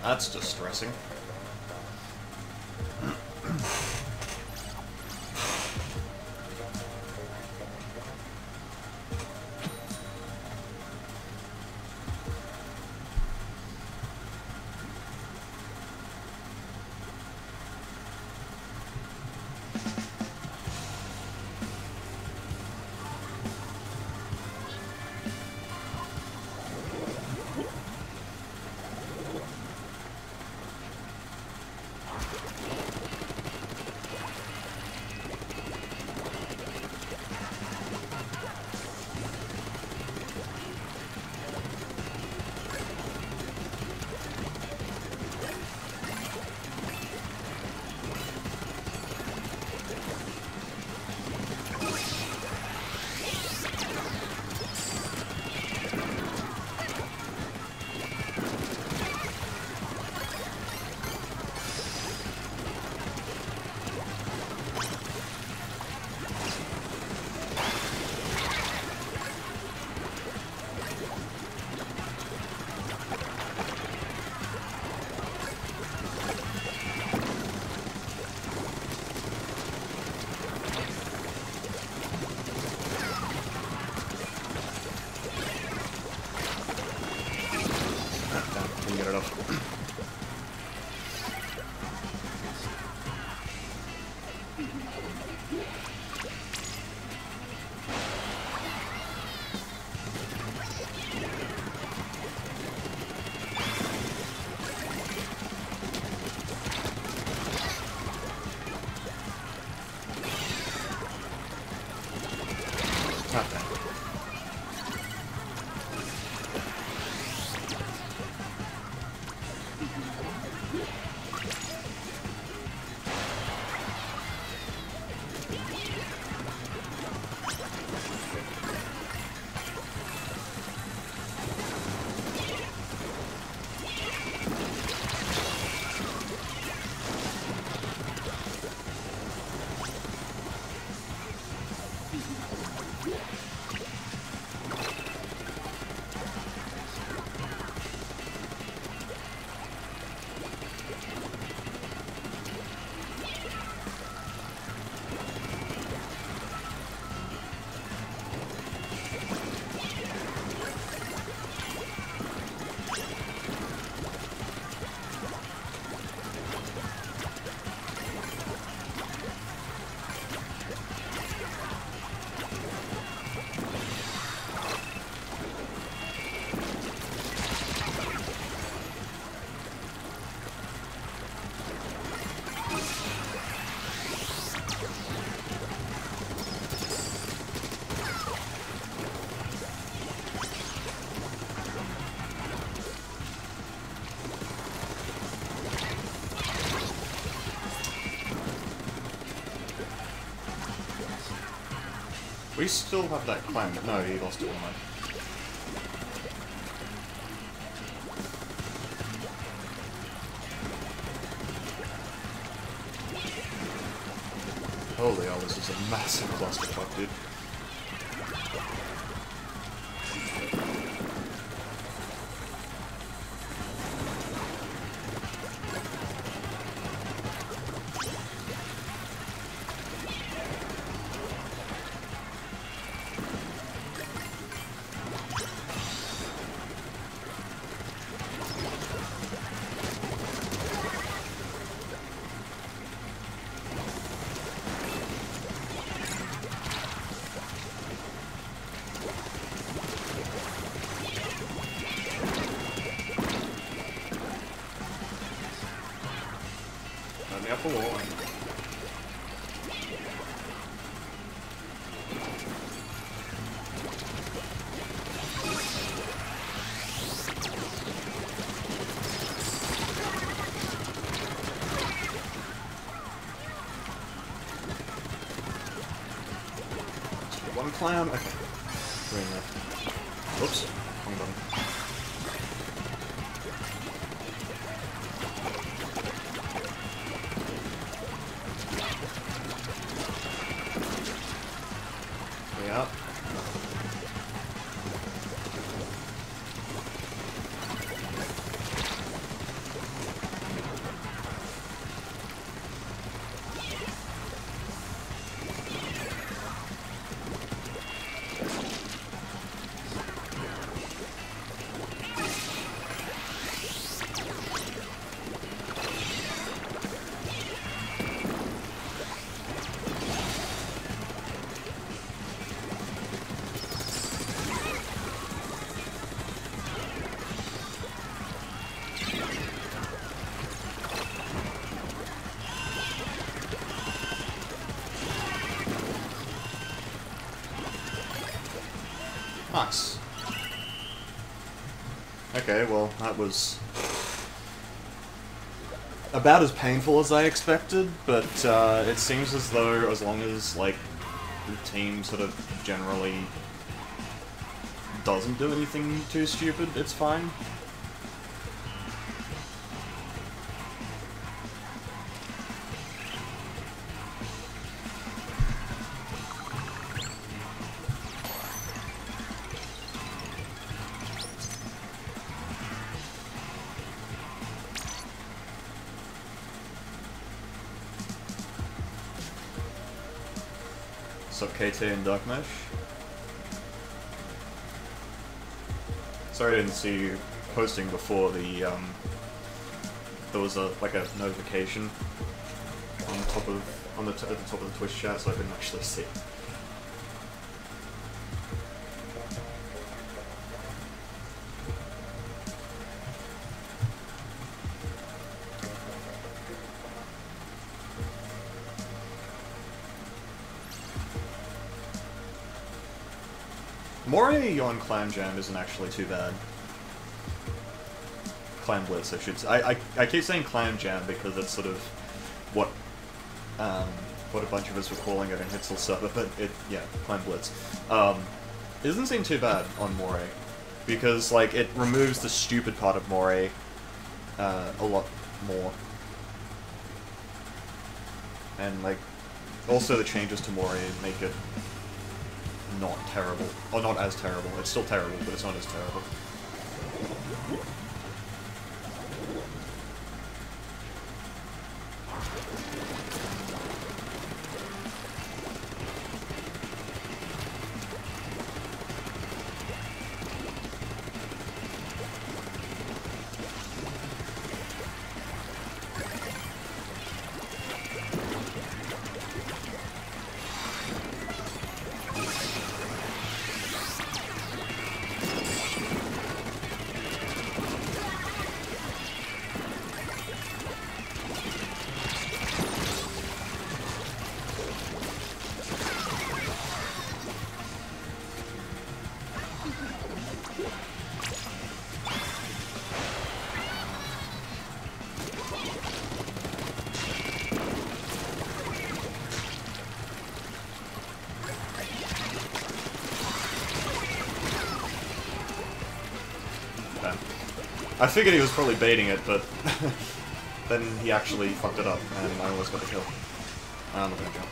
That's distressing. Get it up. Not that. We still have that clam. No, he lost it one night. Holy hell, this is a massive clusterfuck, dude. Up the wall. One clam. Okay. We're in there. Whoops. Wrong button. Yeah. Nice. Okay, well, that was about as painful as I expected, but it seems as though as long as, like, the team sort of generally doesn't do anything too stupid, it's fine. What's up, KT and Darkmesh? Sorry I didn't see you posting before the, there was like a notification on the top of, at the top of the Twitch chat, so I couldn't actually see. Moray on Clam Jam isn't actually too bad. Clam Blitz, I should say. I keep saying Clam Jam because it's sort of what a bunch of us were calling it in Hitzel server, but yeah, Clam Blitz. It doesn't seem too bad on Moray, because like it removes the stupid part of Moray a lot more, and like also the changes to Moray make it not terrible, or not as terrible. It's still terrible, but it's not as terrible. I figured he was probably baiting it, but then he actually fucked it up, and I almost got the kill. I'm not gonna jump.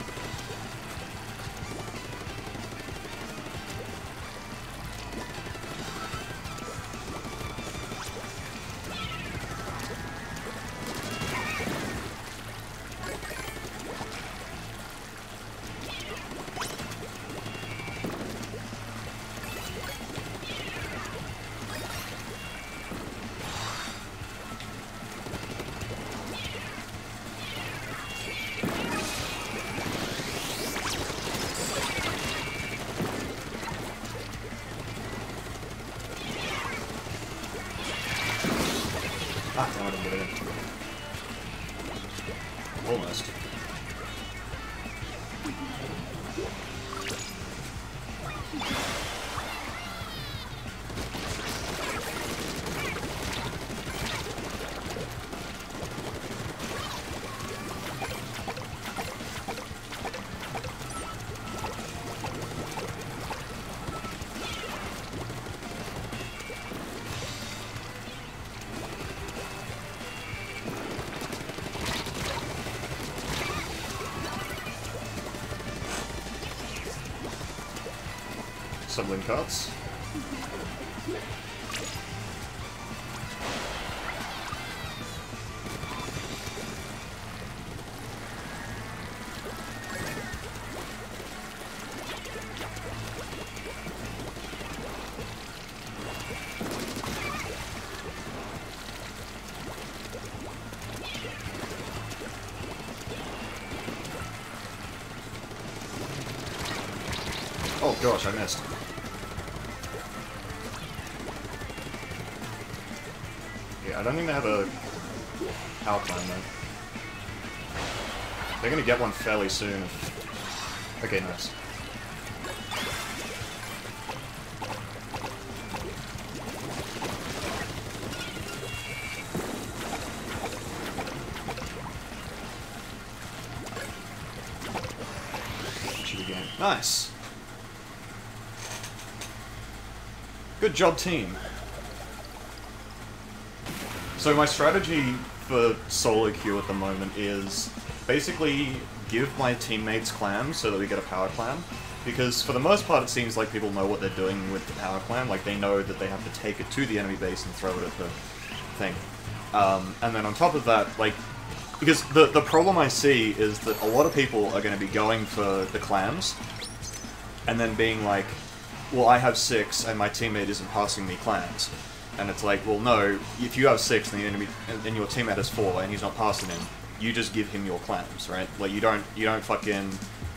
Almost. Sublim cards. Oh gosh, I missed. I don't think they have a power clam though. They're gonna get one fairly soon. Okay, nice. Shoot again. Nice. Good job, team. So my strategy for solo queue at the moment is basically give my teammates clams so that we get a power clam, because for the most part it seems like people know what they're doing with the power clam, like they know that they have to take it to the enemy base and throw it at the thing. And then on top of that, like, because the problem I see is that a lot of people are going to be going for the clams, and then being like, well, I have 6 and my teammate isn't passing me clams. And it's like, well, no, if you have 6 and the enemy, and your teammate has 4 and he's not passing him, you just give him your clams, right? Like, you don't fucking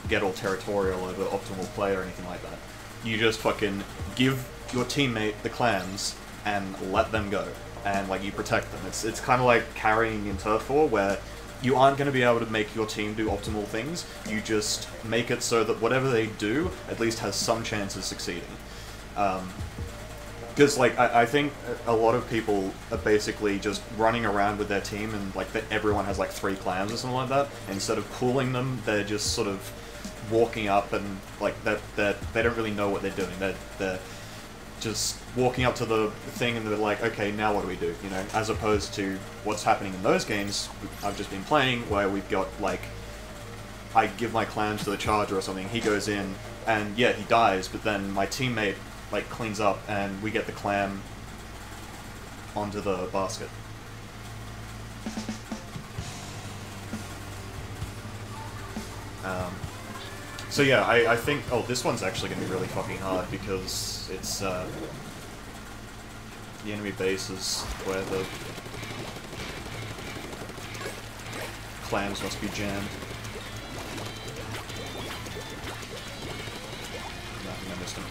get all territorial over optimal play or anything like that. You just fucking give your teammate the clams and let them go. And, like, you protect them. It's kind of like carrying in Turf War, where you aren't going to be able to make your team do optimal things. You just make it so that whatever they do at least has some chance of succeeding. Because, like, I think a lot of people are basically just running around with their team and, like, everyone has, like, 3 clams or something like that. Instead of pooling them, they're just sort of walking up and, like, they don't really know what they're doing. They're just walking up to the thing and they're like, okay, now what do we do? You know, as opposed to what's happening in those games I've just been playing, where we've got, like, I give my clams to the charger or something, he goes in, and yeah, he dies, but then my teammate, like, cleans up and we get the clam onto the basket. So yeah, I think, oh, this one's actually going to be really fucking hard because it's, the enemy base is where the clams must be jammed. Nothing, I missed him.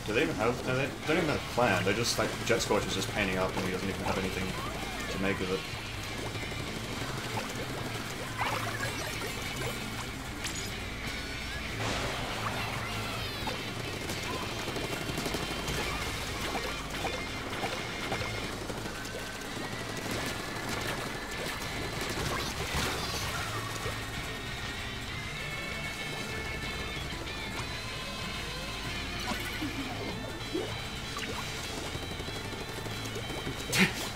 Do they even have... No, they don't even have a plan. They're just like... Jet Scorch is just painting up and he doesn't even have anything to make of it.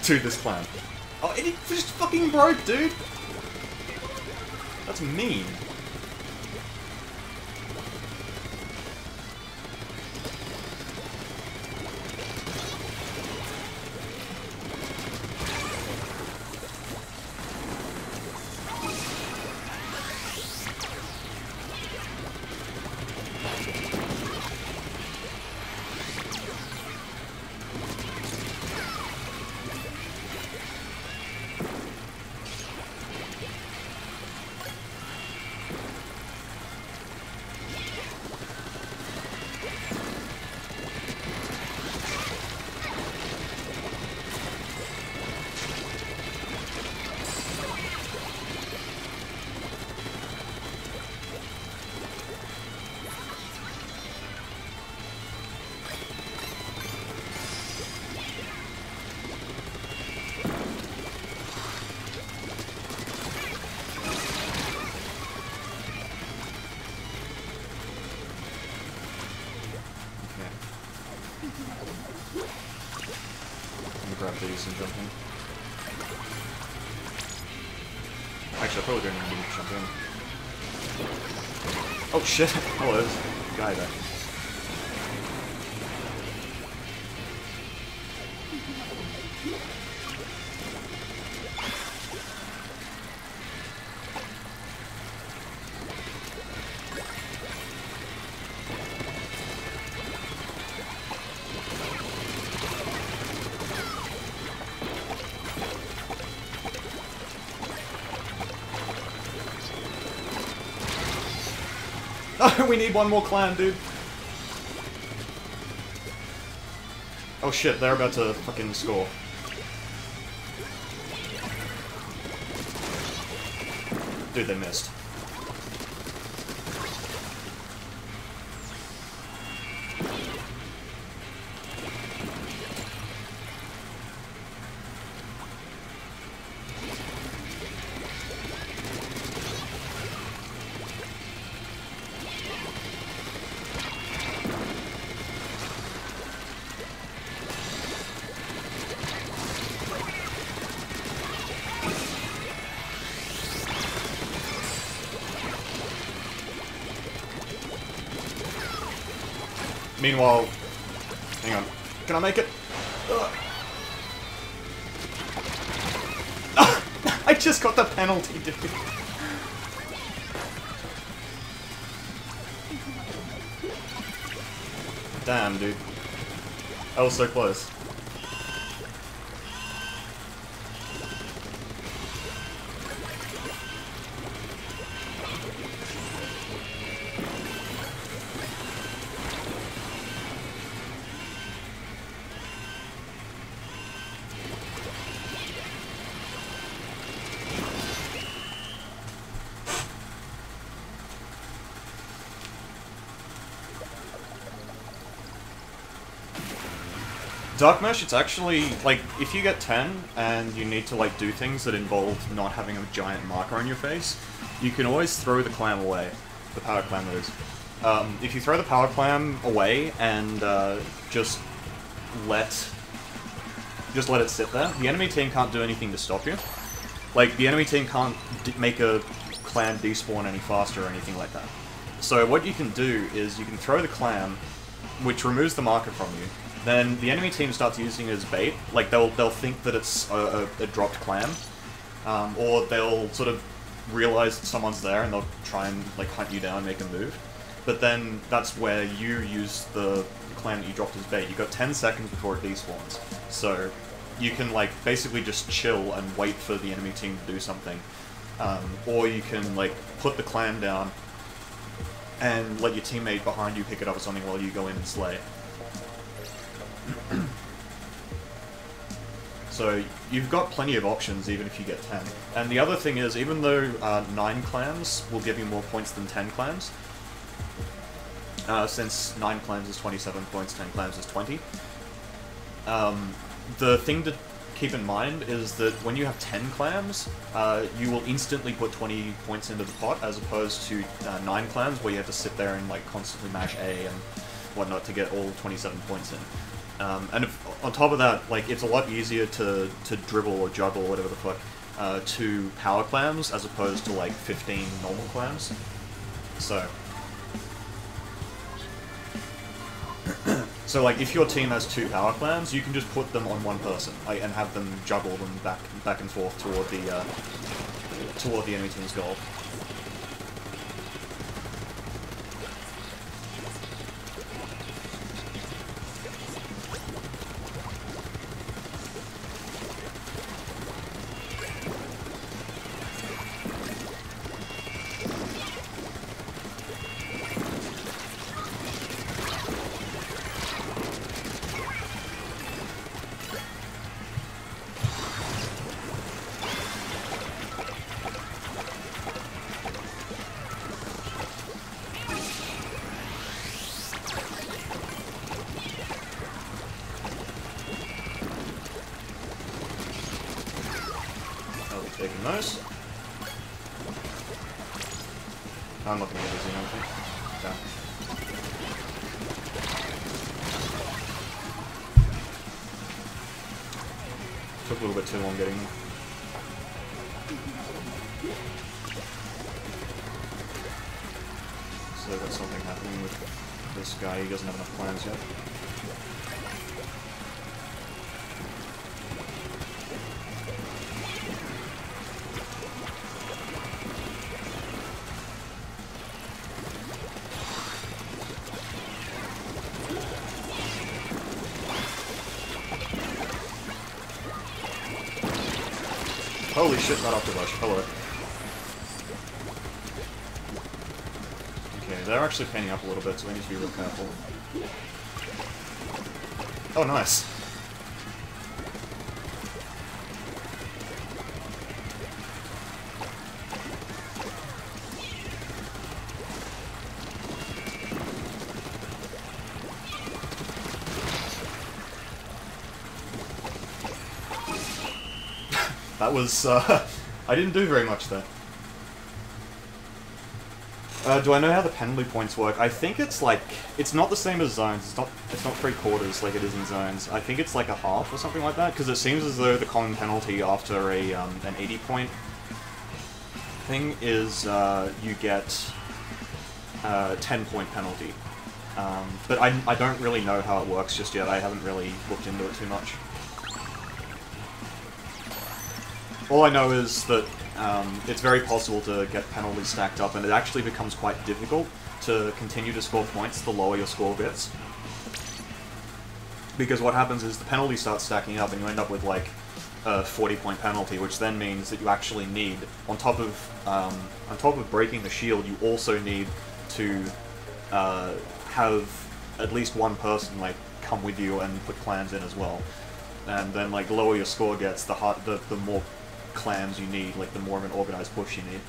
to this clam. Oh, it just fucking broke, dude! That's mean. Grab these and jump in. Actually, I probably don't even need to jump in. Oh shit! Hello, there's a guy there. Oh, we need one more clan, dude. Oh shit, they're about to fucking score. Dude, they missed. Meanwhile, hang on. Can I make it? I just got the penalty, dude. Damn, dude. I was so close. Dark Mesh, it's actually, like, if you get 10 and you need to, like, do things that involve not having a giant marker on your face, you can always throw the clam away. The power clam, that is. If you throw the power clam away and just let it sit there, the enemy team can't do anything to stop you. Like, the enemy team can't make a clam despawn any faster or anything like that. So what you can do is you can throw the clam, which removes the marker from you. Then the enemy team starts using it as bait. Like, they'll think that it's a dropped clam, or they'll sort of realize that someone's there and they'll try and, like, hunt you down and make a move. But then that's where you use the clam that you dropped as bait. You've got 10 seconds before it despawns. So you can, like, basically just chill and wait for the enemy team to do something. Or you can, like, put the clam down and let your teammate behind you pick it up or something while you go in and slay. So you've got plenty of options even if you get 10. And the other thing is, even though 9 clams will give you more points than 10 clams, since 9 clams is 27 points, 10 clams is 20, the thing to keep in mind is that when you have 10 clams, you will instantly put 20 points into the pot, as opposed to 9 clams where you have to sit there and, like, constantly mash A and whatnot to get all 27 points in. And if, on top of that, like, it's a lot easier to dribble or juggle, whatever the fuck, 2 power clams as opposed to like 15 normal clams. So, so like, if your team has 2 power clams, you can just put them on one person, like, and have them juggle them back and forth toward the enemy team's goal. Taking those. I'm not going to get busy, I think. Okay. Took a little bit too long getting them. So there's something happening with this guy. He doesn't have enough plans yet. Holy shit, not Octobush. Hello. Okay, they're actually painting up a little bit, so we need to be real careful. Oh, nice. That was, I didn't do very much there. Do I know how the penalty points work? I think it's like, it's not the same as zones, it's not 3/4 like it is in zones. I think it's like a half or something like that, because it seems as though the common penalty after a, an 80-point thing is, you get a 10-point penalty. But I don't really know how it works just yet, I haven't really looked into it too much. All I know is that it's very possible to get penalties stacked up, and it actually becomes quite difficult to continue to score points the lower your score gets. Because what happens is the penalty starts stacking up, and you end up with like a 40-point penalty, which then means that you actually need, on top of breaking the shield, you also need to have at least one person like come with you and put clams in as well. And then like the lower your score gets, the more clams you need, like the more of an organized push you need.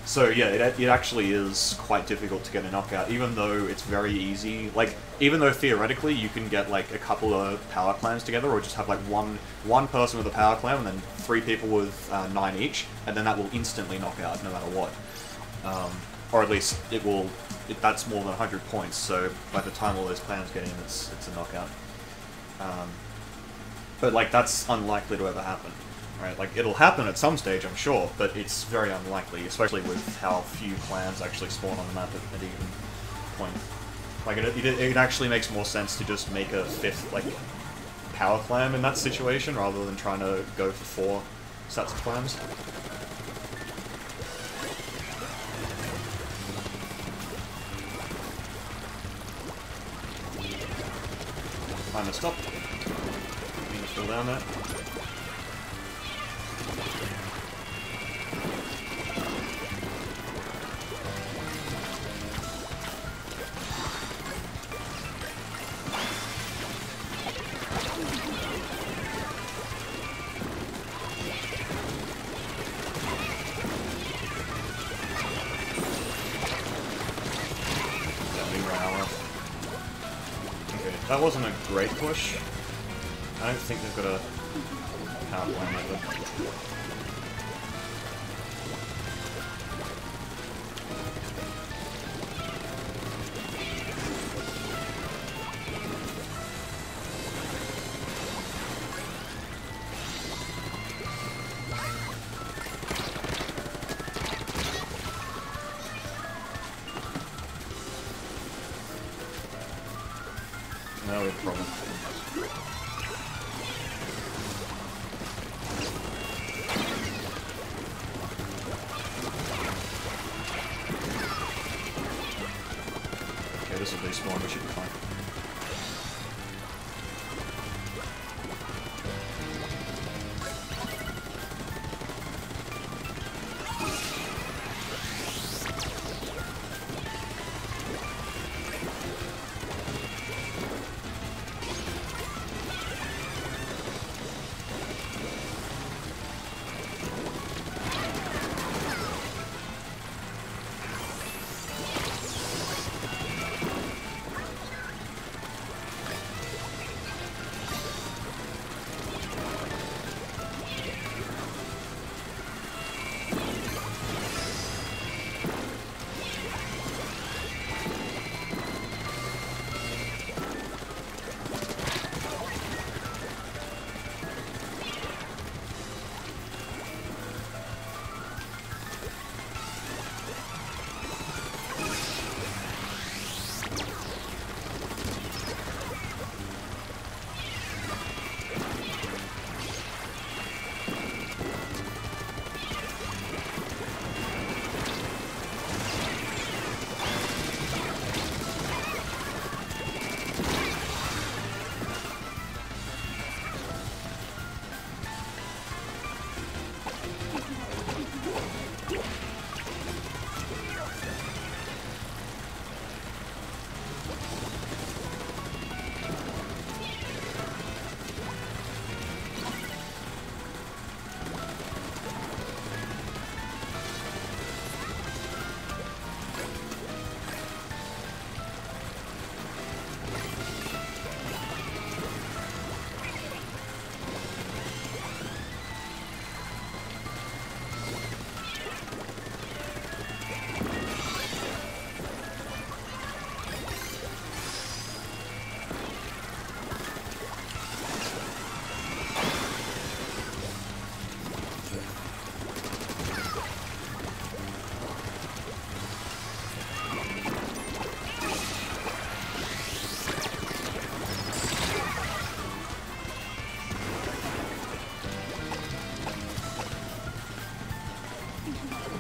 So yeah, it actually is quite difficult to get a knockout, even though it's very easy. Like, even though theoretically you can get like a couple of power clams together, or just have like one person with a power clam and then 3 people with 9 each, and then that will instantly knock out no matter what. Or at least it will. That's more than 100 points. So by the time all those clams get in, it's a knockout. But, like, that's unlikely to ever happen, right? Like, it'll happen at some stage, I'm sure, but it's very unlikely, especially with how few clams actually spawn on the map at any given point. Like, it actually makes more sense to just make a 5th, like, power clam in that situation, rather than trying to go for 4 sets of clams. I messed up. Still down there. Okay, that wasn't a great push. I don't think they've got a power clam either. problem. Okay, this will despawn, we should be fine.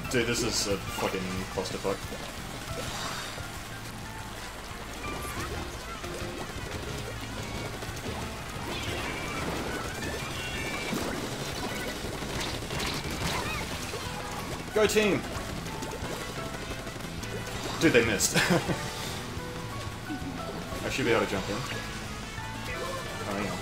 Dude, this is a fucking clusterfuck. Go team! Dude, they missed. I should be able to jump in. Oh, hang on.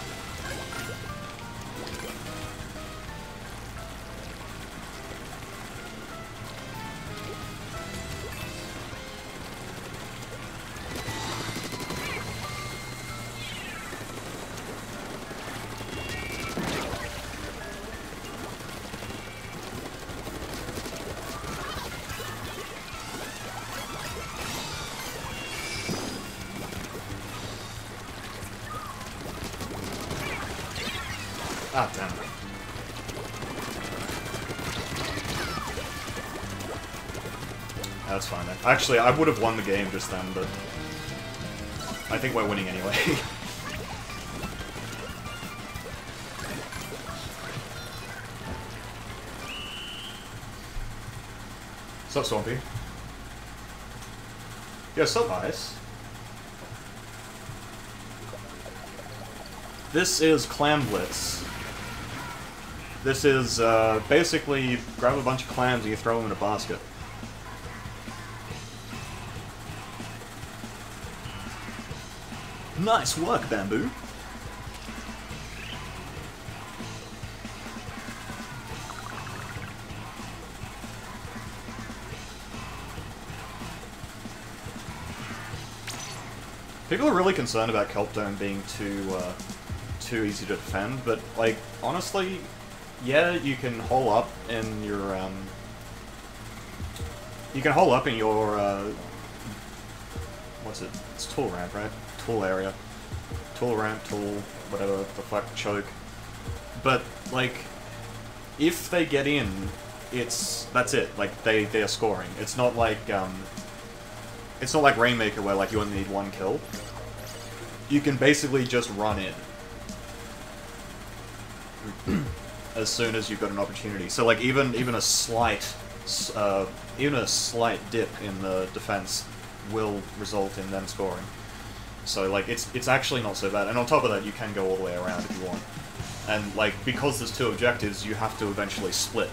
Ah, damn it. That's fine then. Actually, I would have won the game just then, but I think we're winning anyway. What's up, Swampy? Yeah, so nice. This is Clam Blitz. This is, basically, grab a bunch of clams and you throw them in a basket. Nice work, Bamboo! People are really concerned about Kelp Dome being too easy to defend, but, like, honestly, yeah, you can hole up in your, you can hole up in your, what's it? It's tool ramp, right? Tool area. Tool ramp, tool, whatever the fuck, choke. But, like, if they get in, that's it. Like, they are scoring. It's not like Rainmaker where, like, you only need one kill. you can basically just run in as soon as you've got an opportunity. So like even a slight dip in the defense will result in them scoring. So like it's actually not so bad. And on top of that, you can go all the way around if you want. And like because there's two objectives, you have to eventually split.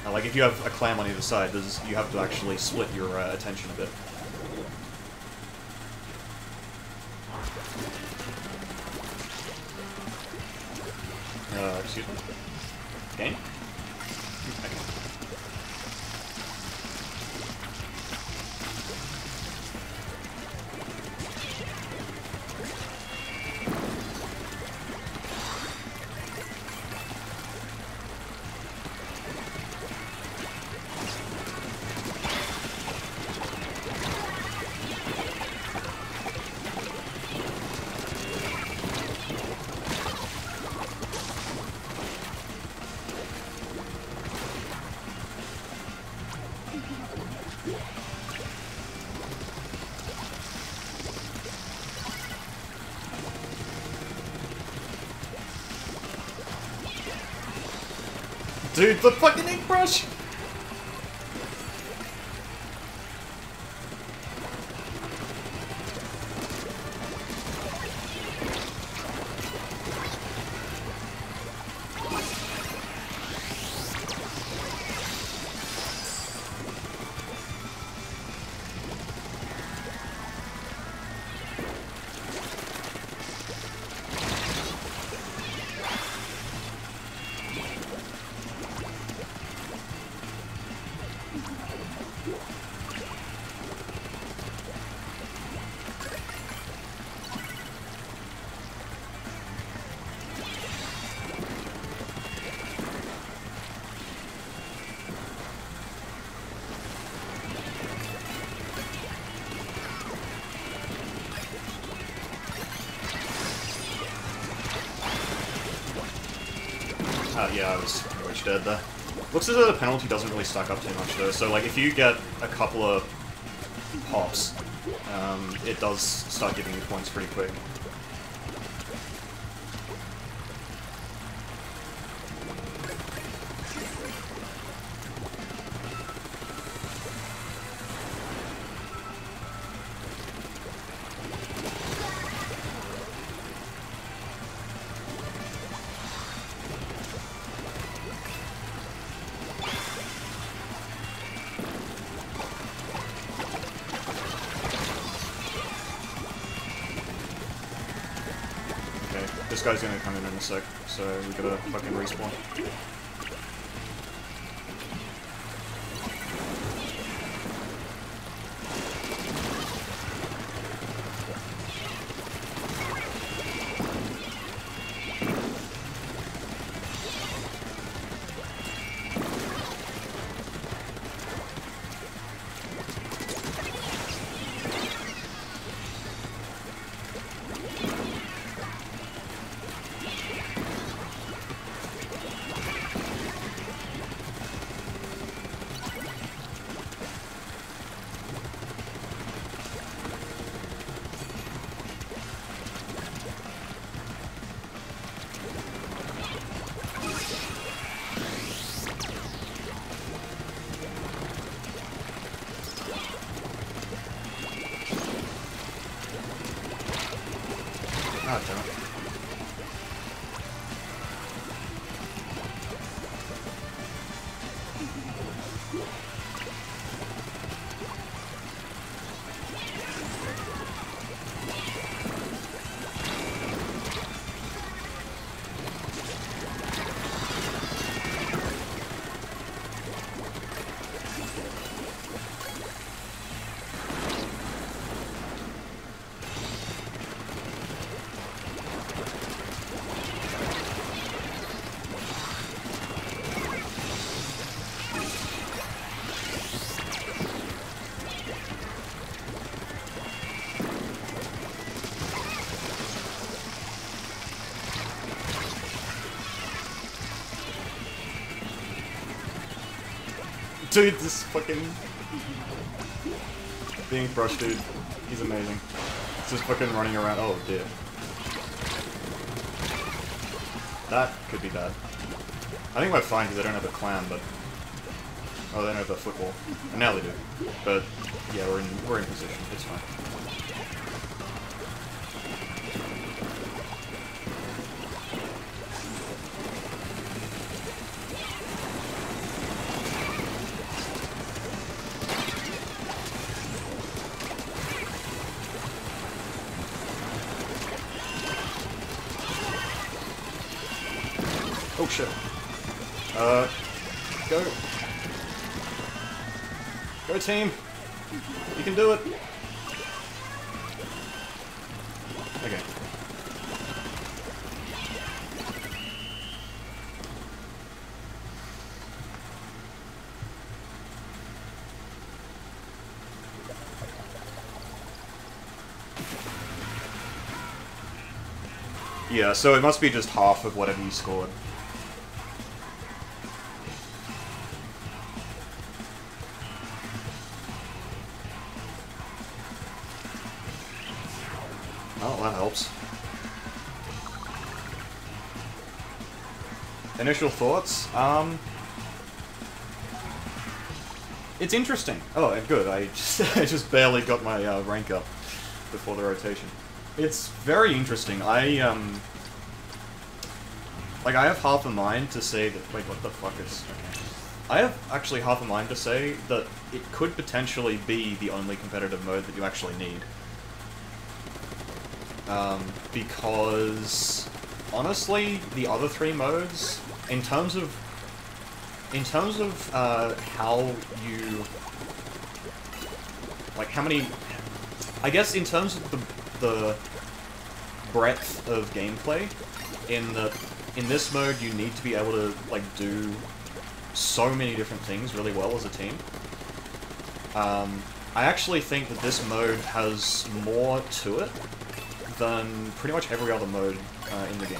Like if you have a clam on either side, you have to actually split your attention a bit. Excuse me? Game? Okay. Dude, the fucking ink brush! Yeah, I was pretty much dead there. Looks as though the penalty doesn't really stack up too much though, so like if you get a couple of pops, it does start giving you points pretty quick. This guy's gonna come in a sec, so we gotta fucking respawn. God damn it. Dude, this fucking... Being brush dude, he's amazing. Just fucking running around. Oh dear. That could be bad. I think we're fine because they don't have a clam, but... Oh, they don't have a football. And now they do. But, yeah, we're in position. It's fine. Oh shit. Go. Go team. You can do it. Okay. Yeah, so it must be just half of whatever you scored. Oh, that helps. Initial thoughts? It's interesting. Oh, good. I just barely got my rank up before the rotation. It's very interesting. Like, I have half a mind to say that... Wait, what the fuck is... Okay. I have actually half a mind to say that it could potentially be the only competitive mode that you actually need. Because... honestly, the other three modes, in terms of how you... Like, how many... I guess in terms of the breadth of gameplay, in this mode you need to be able to, like, do so many different things really well as a team. I actually think that this mode has more to it than pretty much every other mode in the game.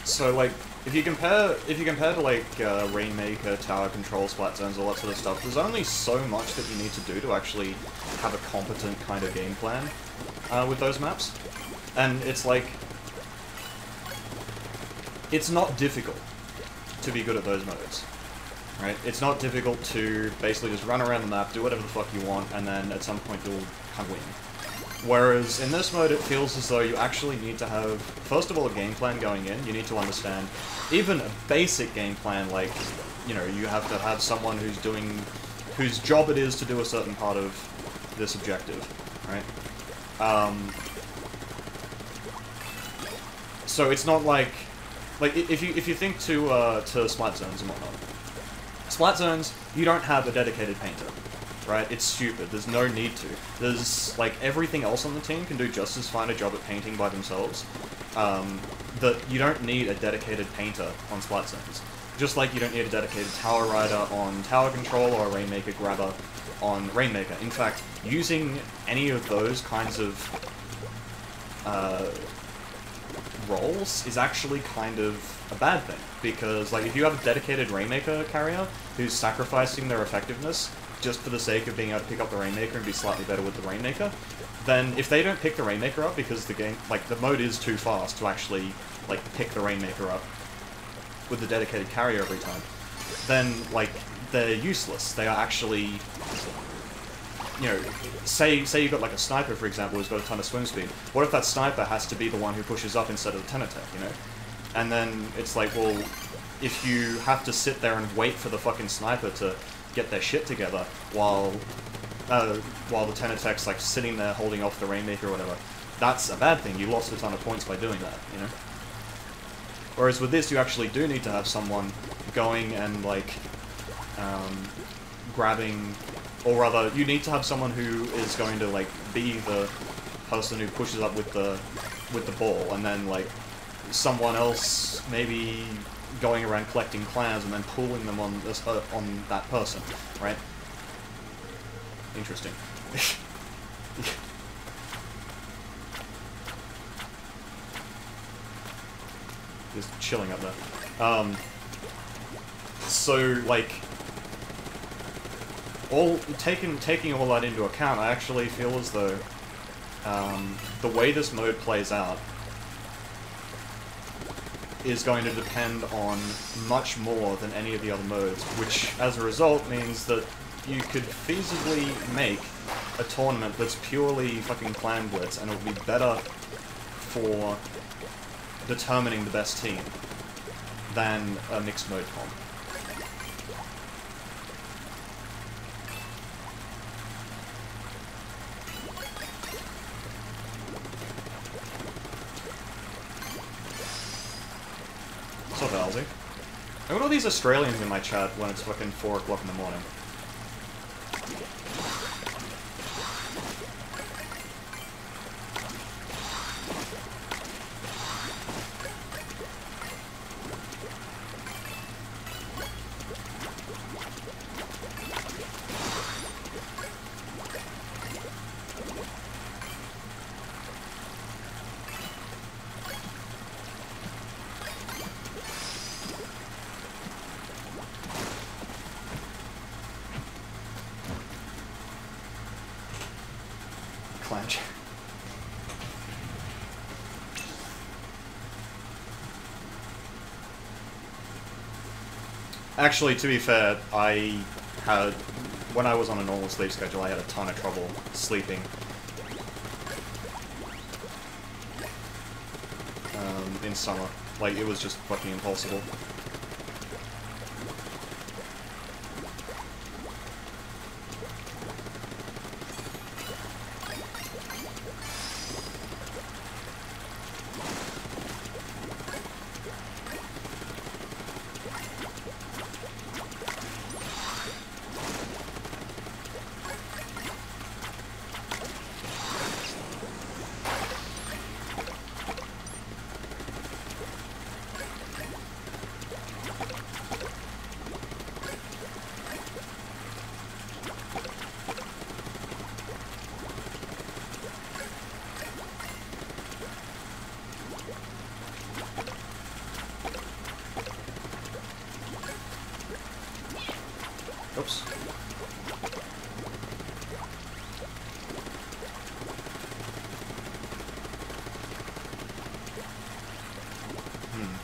So, like, if you compare to, like, Rainmaker, Tower Control, Splat Zones, all that sort of stuff, there's only so much that you need to do to actually have a competent kind of game plan with those maps. And it's like... it's not difficult to be good at those modes, right? It's not difficult to basically just run around the map, do whatever the fuck you want, and then at some point you'll kind of win. Whereas in this mode it feels as though you actually need to have, first of all, a game plan going in. You need to understand even a basic game plan, like, you know, you have to have someone whose job it is to do a certain part of this objective, right? So it's not like if you think to Splat Zones and whatnot. Splat Zones, you don't have a dedicated painter. Right? It's stupid. There's no need to. There's, like, everything else on the team can do just as fine a job at painting by themselves. That you don't need a dedicated painter on Splat Zones. Just like you don't need a dedicated Tower Rider on Tower Control or a Rainmaker Grabber on Rainmaker. In fact, using any of those kinds of roles is actually kind of a bad thing. Because, like, if you have a dedicated Rainmaker carrier who's sacrificing their effectiveness just for the sake of being able to pick up the Rainmaker and be slightly better with the Rainmaker, then if they don't pick the Rainmaker up because the game, like, the mode is too fast to actually, like, pick the Rainmaker up with the dedicated carrier every time, then, like, they're useless. They are actually, you know, say you've got, like, a sniper, for example, who's got a ton of swim speed. What if that sniper has to be the one who pushes up instead of the Tenatech, you know? And then it's like, well, if you have to sit there and wait for the fucking sniper to get their shit together while the Tenatech's, like, sitting there holding off the Rainmaker or whatever, that's a bad thing. You lost a ton of points by doing that, you know? Whereas with this, you actually do need to have someone going and, like, grabbing Or rather, you need to have someone who is going to, like, be the person who pushes up with the ball, and then, like, someone else maybe going around collecting clams and then pulling them on this, on that person, right? Interesting. Just chilling up there. So, like, taking all that into account, I actually feel as though the way this mode plays out is going to depend on much more than any of the other modes, which, as a result, means that you could feasibly make a tournament that's purely fucking clan blitz, and it'll be better for determining the best team than a mixed mode comp. What's up, Alzy? I got all these Australians in my chat when it's fucking 4 o'clock in the morning. Clanch. Actually, to be fair, when I was on a normal sleep schedule, I had a ton of trouble sleeping. In summer. Like, it was just fucking impossible. Oops.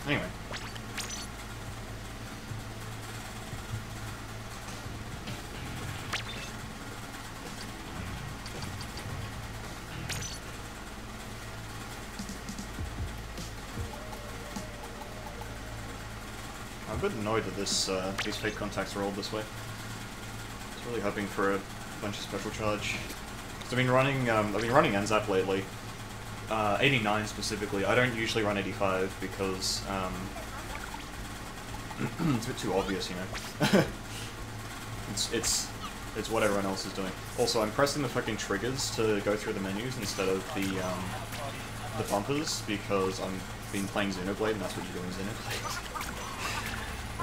Anyway. I'm a bit annoyed that these fake contacts are rolled this way. Really hoping for a bunch of special charge. I've been running NZAP lately. 89 specifically. I don't usually run 85 because it's a bit too obvious, you know. it's what everyone else is doing. Also, I'm pressing the fucking triggers to go through the menus instead of the bumpers because I'm been playing Xenoblade and that's what you do in Xenoblade.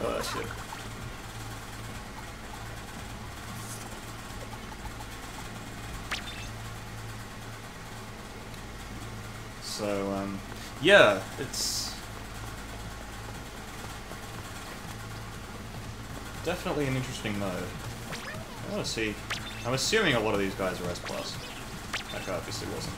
Oh shit. So, yeah, it's definitely an interesting mode. I want to see. I'm assuming a lot of these guys are S+. That guy obviously wasn't.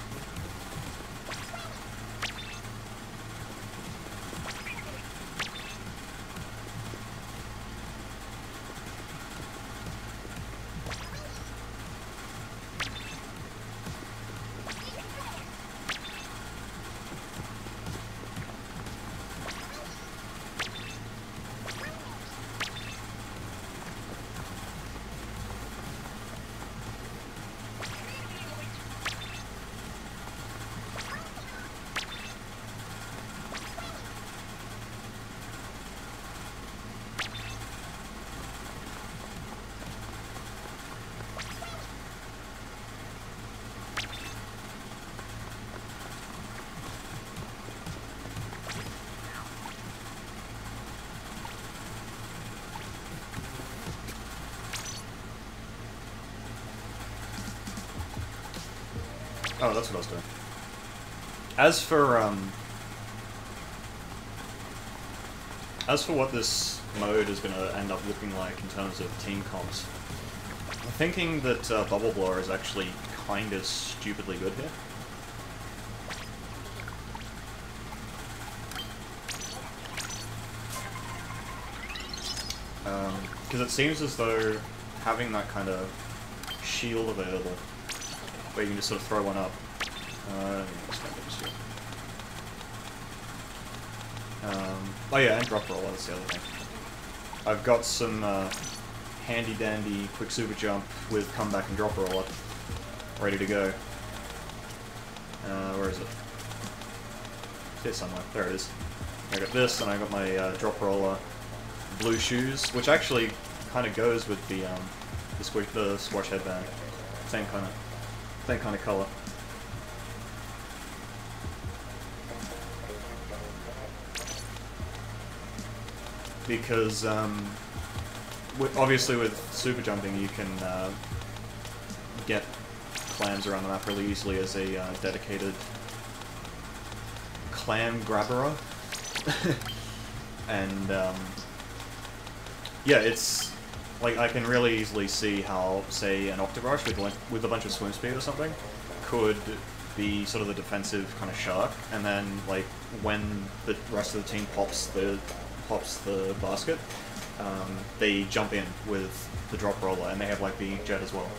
Oh, that's what I was doing. As for what this mode is going to end up looking like in terms of team comps, I'm thinking that Bubble Blower is actually kind of stupidly good here. Because it seems as though having that kind of shield available, where you can just sort of throw one up. Oh yeah, and drop roll, that's the other thing. I've got some handy-dandy quick super jump with comeback and drop roller ready to go. Where is it? It's here somewhere. There it is. I got this, and I got my drop roller blue shoes, which actually kind of goes with the squash headband. Same kind of color. Because obviously with super jumping you can get clams around the map really easily as a dedicated clam grabber. And yeah, it's like I can really easily see how, say, an Octobrush with a bunch of swim speed or something could be sort of the defensive kind of shark, and then like when the rest of the team pops the basket, they jump in with the drop roller, and they have like the jet as well.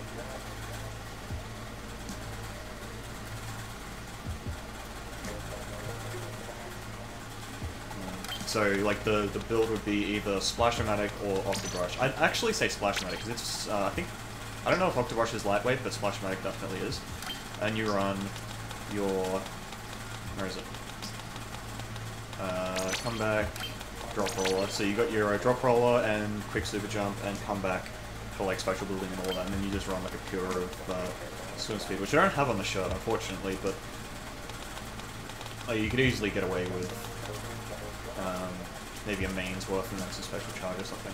So like the build would be either Splash-O-Matic or Octobrush. I'd actually say Splash-O-Matic because it's I don't know if Octobrush is lightweight, but Splash-O-Matic definitely is. And you run your, where is it? Comeback, drop roller. So you got your drop roller and quick super jump and comeback for like special building and all that, and then you just run like a pure of swim speed, which I don't have on the shirt unfortunately, but you could easily get away with maybe a main's worth and then some special charge or something.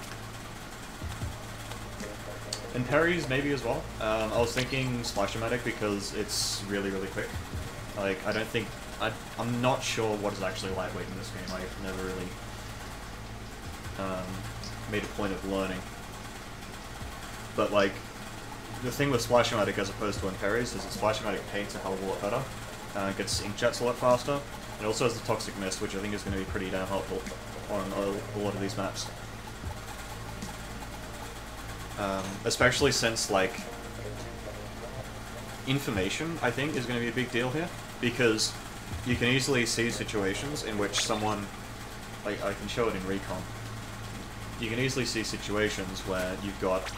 Imperious maybe as well. I was thinking Splash-O-Matic because it's really, really quick. Like, I don't think... I'm not sure what is actually lightweight in this game. I've never really made a point of learning. But, like, the thing with Splash-O-Matic as opposed to Imperious is that Splash-O-Matic paints a hell of a lot better. Gets inkjets a lot faster. It also has the Toxic Mist, which I think is going to be pretty damn helpful on a lot of these maps. Especially since, like, information, I think, is going to be a big deal here, because you can easily see situations in which someone, like, I can show it in Recon, you can easily see situations where you've got,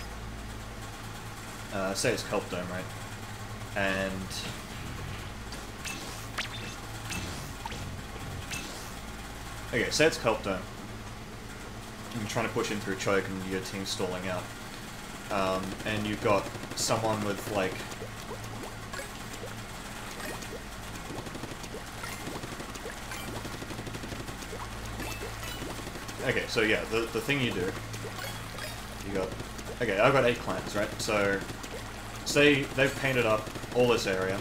say it's Kelp Dome, right, and okay, say it's Kelp Dome. You're trying to push in through choke and your team's stalling out. And you've got someone with, like... Okay, so yeah, the thing you do... You got... Okay, I've got 8 clans, right? So, say they've painted up all this area.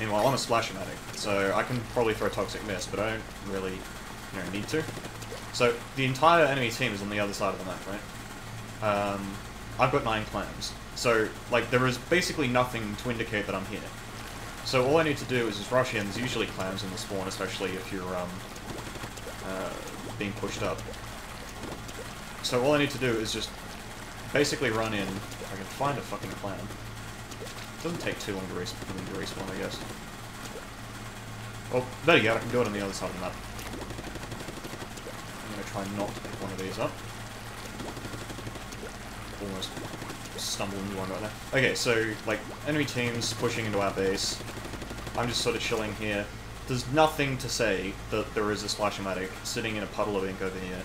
Meanwhile, I'm a Splash-O-Matic, so I can probably throw Toxic Mist, but I don't really, need to. So, the entire enemy team is on the other side of the map, right? I've got 9 clams. So, like, there is basically nothing to indicate that I'm here. So all I need to do is just rush in. There's usually clams in the spawn, especially if you're, being pushed up. So all I need to do is just basically run in. If I can find a fucking clam. It doesn't take too long to respawn, I guess. Well, better yet, I can do it on the other side of the map. I'm gonna try not to pick one of these up. Almost stumbled into one right there. Okay, so, like, enemy teams pushing into our base. I'm just sort of chilling here. There's nothing to say that there is a Splash-O-Matic sitting in a puddle of ink over here.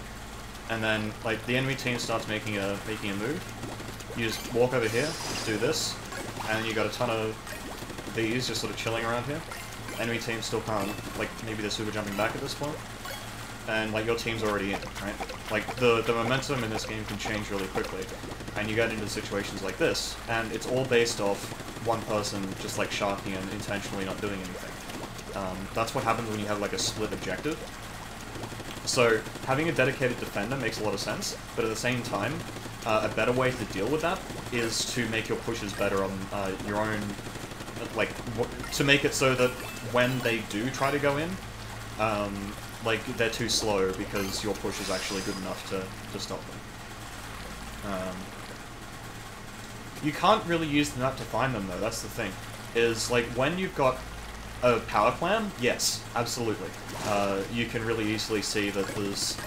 And then, like, the enemy team starts making a move. You just walk over here, do this, and you got a ton of these just sort of chilling around here. Enemy team still can't, like, maybe they're super jumping back at this point. And, like, your team's already in, right? Like, the momentum in this game can change really quickly. And you get into situations like this, and it's all based off one person just like sharking and intentionally not doing anything. That's what happens when you have like a split objective. So having a dedicated defender makes a lot of sense, but at the same time, a better way to deal with that is to make your pushes better on your own, like, to make it so that when they do try to go in, like, they're too slow because your push is actually good enough to stop them. You can't really use the map to find them, though, that's the thing. Is, like, when you've got a power clam, yes, absolutely. You can really easily see that there's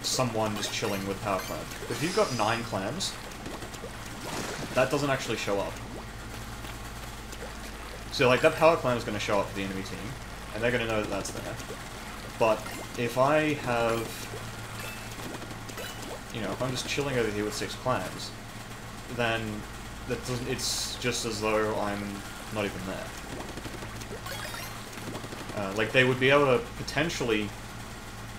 someone just chilling with power clam. But if you've got 9 clams, that doesn't actually show up. So, like, that power clam is going to show up for the enemy team, and they're going to know that that's there. But if I have, you know, if I'm just chilling over here with 6 clams, then that doesn't, it's just as though I'm not even there. Like, they would be able to potentially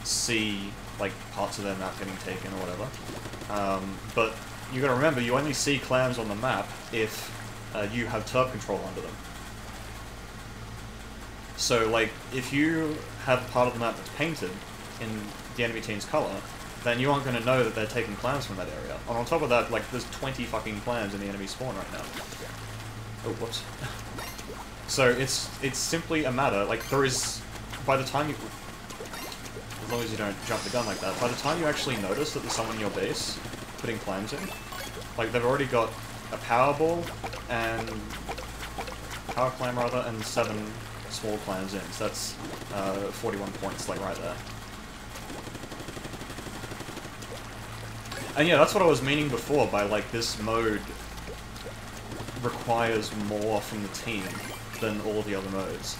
see, like, parts of their map getting taken or whatever. But you gotta remember, you only see clams on the map if you have turf control under them. So, like, if you have a part of the map that's painted in the enemy team's color, then you aren't going to know that they're taking clams from that area. And on top of that, like, there's 20 fucking clams in the enemy spawn right now. Oh, whoops. So, it's simply a matter, like, there is, by the time you, as long as you don't jump the gun like that, by the time you actually notice that there's someone in your base putting clams in, like, they've already got a power ball, and, power clam rather, and 7 small clams in, so that's 41 points, like, right there. And yeah, that's what I was meaning before by, like, this mode requires more from the team than all the other modes.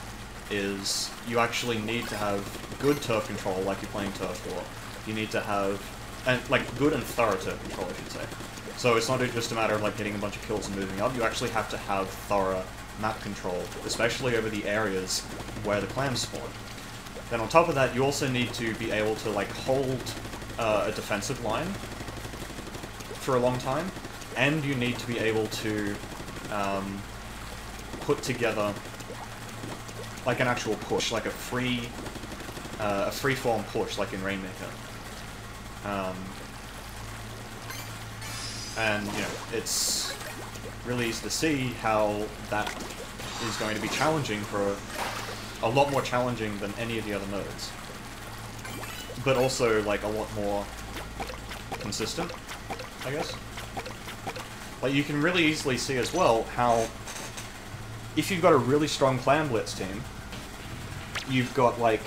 Is you actually need to have good turf control, like you're playing Turf War. You need to have, and like, good and thorough turf control, I should say. So it's not just a matter of, like, getting a bunch of kills and moving up, you actually have to have thorough map control, especially over the areas where the clams spawn. Then on top of that, you also need to be able to, like, hold a defensive line for a long time, and you need to be able to put together, like, an actual push, like a free-form push, like in Rainmaker. And, you know, it's really easy to see how that is going to be challenging for a lot more challenging than any of the other modes. But also, like, a lot more consistent, I guess. Like, you can really easily see as well how, if you've got a really strong clan blitz team, you've got, like,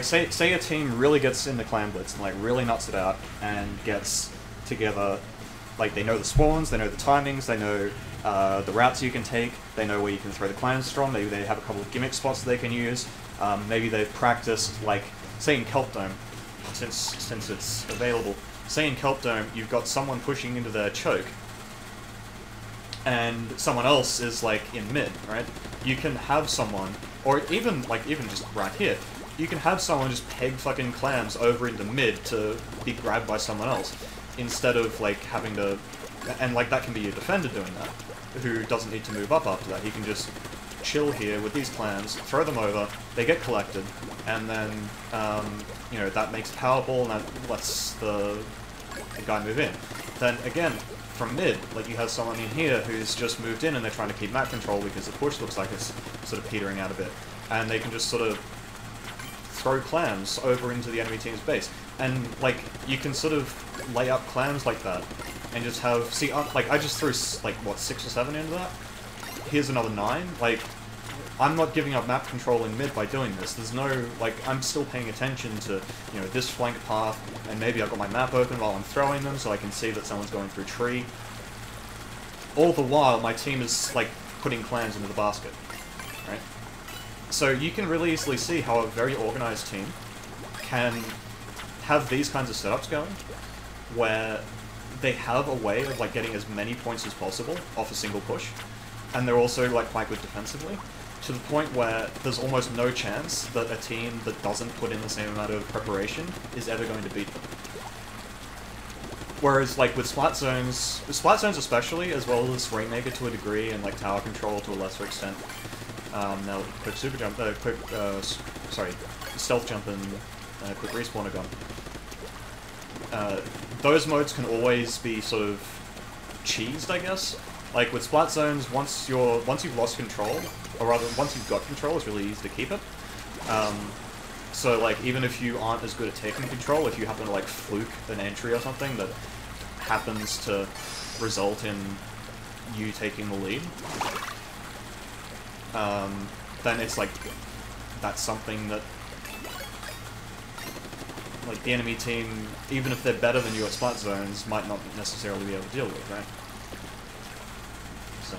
say a team really gets into clan blitz and, like, really nuts it out and gets together, like, they know the spawns, they know the timings, they know the routes you can take, they know where you can throw the clams from, maybe they have a couple of gimmick spots that they can use, maybe they've practiced, like, say in Kelp Dome, since it's available, say in Kelp Dome, you've got someone pushing into their choke, and someone else is, like, in mid, right? You can have someone, or even just right here, you can have someone just peg fucking clams over into mid to be grabbed by someone else, instead of, like, having to, and, like, that can be your defender doing that, who doesn't need to move up after that. He can just chill here with these clams, throw them over, they get collected, and then, you know, that makes a power ball, and that lets the guy move in. Then, again, from mid, like, you have someone in here who's just moved in and they're trying to keep map control because the push looks like it's sort of petering out a bit, and they can just sort of throw clams over into the enemy team's base. And, like, you can sort of lay up clams like that, and just have, see, like, I just threw, like, what, 6 or 7 into that? Here's another 9, like, I'm not giving up map control in mid by doing this. There's no, like, I'm still paying attention to, you know, this flank path, and maybe I've got my map open while I'm throwing them so I can see that someone's going through tree. All the while, my team is, like, putting clams into the basket, right? So you can really easily see how a very organized team can have these kinds of setups going, where they have a way of, like, getting as many points as possible off a single push, and they're also, like, quite good defensively, to the point where there's almost no chance that a team that doesn't put in the same amount of preparation is ever going to beat them. Whereas, like, with Splat Zones especially, as well as Rainmaker to a degree, and, like, Tower Control to a lesser extent, now, quick Super Jump, sorry, Stealth Jump and quick Respawner Gun. Those modes can always be sort of cheesed, I guess. Like, with Splat Zones, once you've lost control, or rather, once you've got control, it's really easy to keep it. So, like, even if you aren't as good at taking control, if you happen to, like, fluke an entry or something that happens to result in you taking the lead, then it's, like, that's something that, like, the enemy team, even if they're better than you at Splat Zones, might not necessarily be able to deal with, right? So...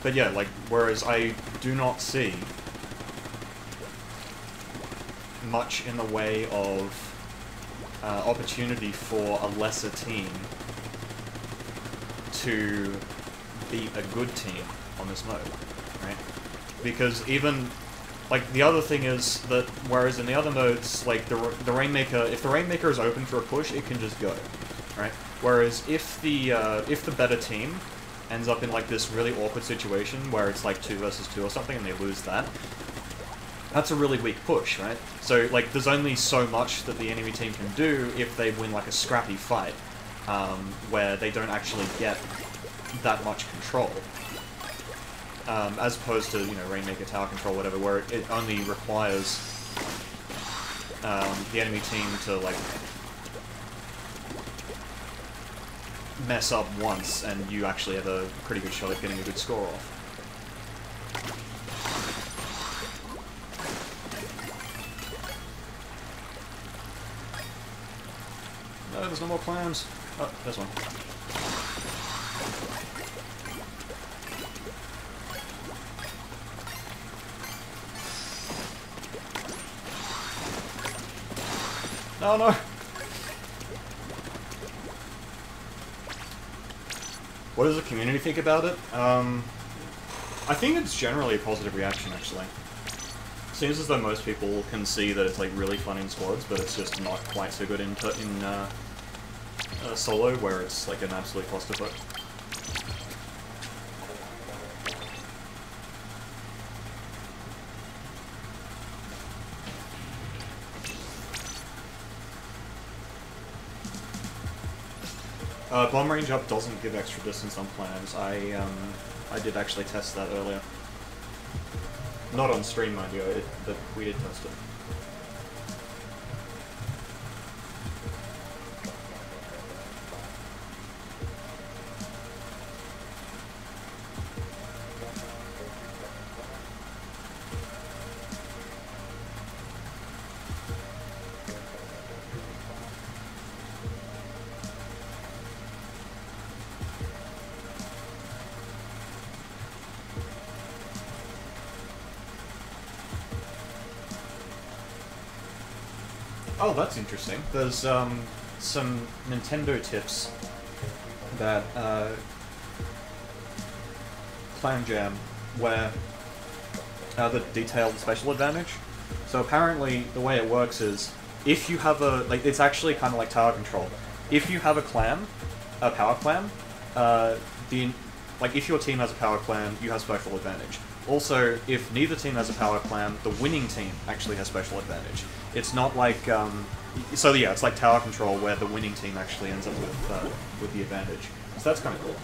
but yeah, like, whereas I do not see much in the way of opportunity for a lesser team to beat a good team on this mode, right? Because even, like, the other thing is that, whereas in the other modes, like, the Rainmaker, if the Rainmaker is open for a push, it can just go, right? Whereas if the better team ends up in, like, this really awkward situation where it's, like, 2 versus 2 or something and they lose that, that's a really weak push, right? So, like, there's only so much that the enemy team can do if they win, like, a scrappy fight, where they don't actually get that much control. As opposed to, you know, Rainmaker, Tower Control, whatever, where it only requires the enemy team to, like, mess up once, and you actually have a pretty good shot at getting a good score off. No, there's no more clams. Oh, there's one. No, no! What does the community think about it? I think it's generally a positive reaction, actually. Seems as though most people can see that it's, like, really fun in squads, but it's just not quite so good in solo, where it's, like, an absolute clusterfuck. Bomb range up doesn't give extra distance on clams. I did actually test that earlier. Not on stream, mind you, but we did test it. Oh, that's interesting. There's some Nintendo tips that Clam Jam, where that detail the special advantage. So apparently, the way it works is if you have a it's actually kind of like Tower Control. If you have a clam, a power clam, if your team has a power clam, you have special advantage. Also, if neither team has a power clam, the winning team actually has special advantage. It's not like, so yeah, it's like Tower Control where the winning team actually ends up with the advantage. So that's kind of cool.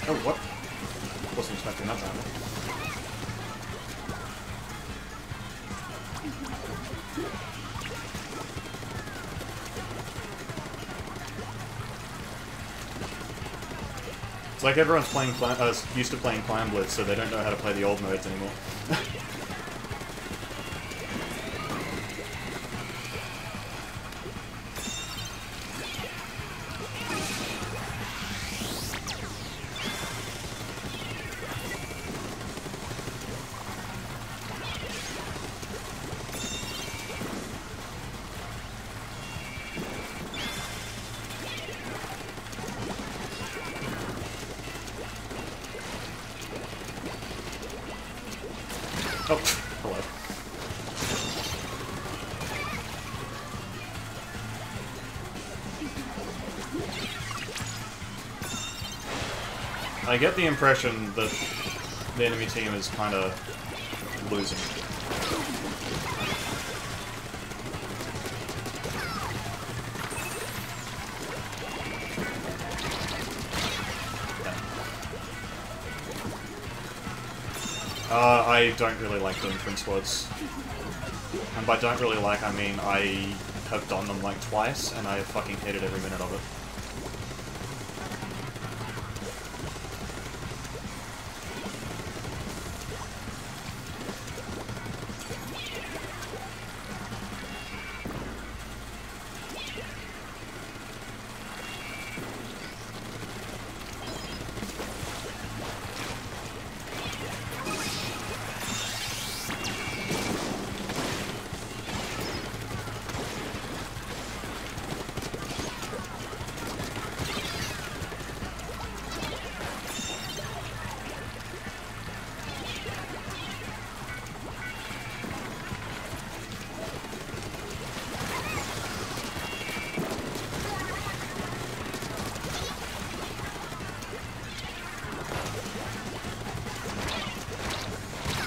Oh, what? Wasn't expecting that to happen. It's like everyone's playing used to playing Clam Blitz, so they don't know how to play the old modes anymore. Oh, hello. I get the impression that the enemy team is kind of losing. I don't really like doing twin squads. And by don't really like, I mean I have done them like twice, and I have fucking hated every minute of it.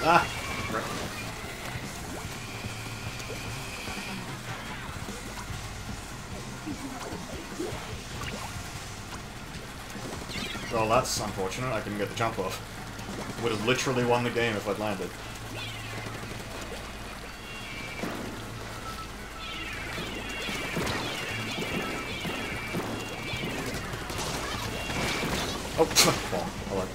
Ah! Right. Well, that's unfortunate. I couldn't get the jump off. Would have literally won the game if I'd landed. Oh, well, hello.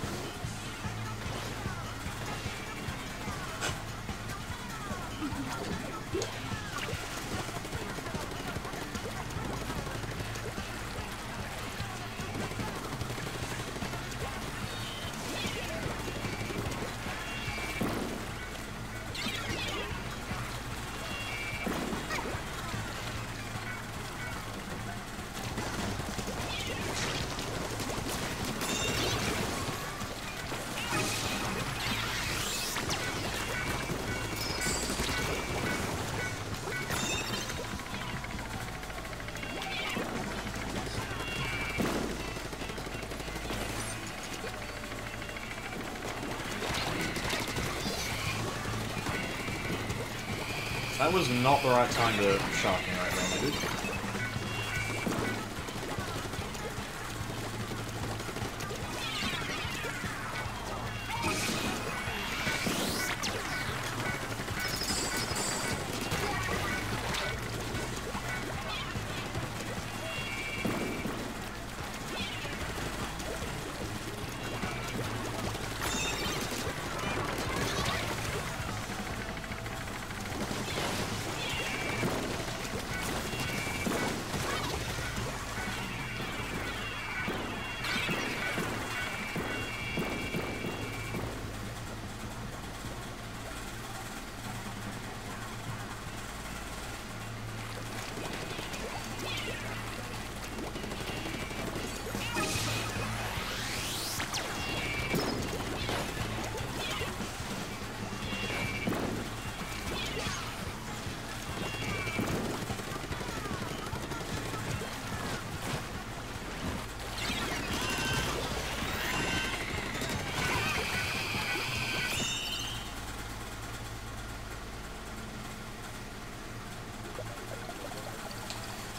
That was not the right time to shark me right there, dude.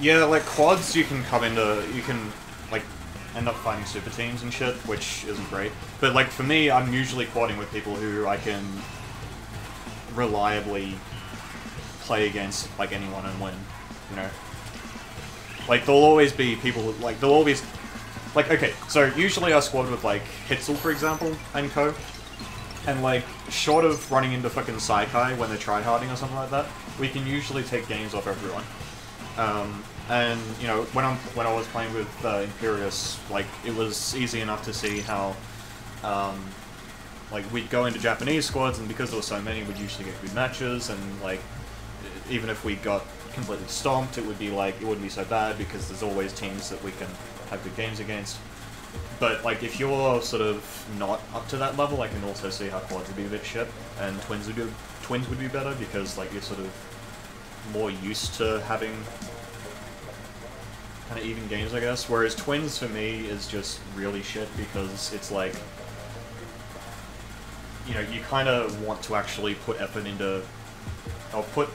Yeah, like, quads you can come into, you can, like, end up fighting super teams and shit, which isn't great. But, like, for me, I'm usually quadding with people who I can reliably play against, like, anyone and win, you know? Like, there'll always be people, like, there'll always... Like, okay, so usually I squad with, like, Hitzel, for example, and co. And, like, short of running into fucking Saikai when they're tryharding or something like that, we can usually take games off everyone. And, you know, when I was playing with Imperious, like, it was easy enough to see how, like, we'd go into Japanese squads, and because there were so many, we'd usually get good matches, and, like, even if we got completely stomped, it would be, like, it wouldn't be so bad, because there's always teams that we can have good games against. But like if you're sort of not up to that level, I can also see how quads would be a bit shit, and twins would be better because like you're sort of more used to having kind of even games, I guess. Whereas twins for me is just really shit because it's like, you know, you kind of want to actually put effort into, or put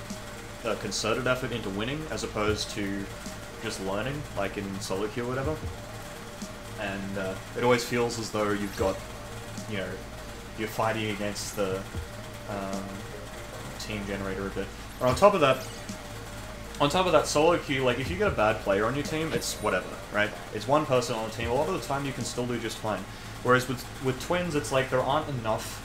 a concerted effort into winning as opposed to just learning, like in solo queue or whatever. And it always feels as though you've got, you know, you're fighting against the team generator a bit. Or on top of that, solo queue, like if you get a bad player on your team, it's whatever, right? It's one person on the team. A lot of the time you can still do just fine. Whereas with twins, it's like there aren't enough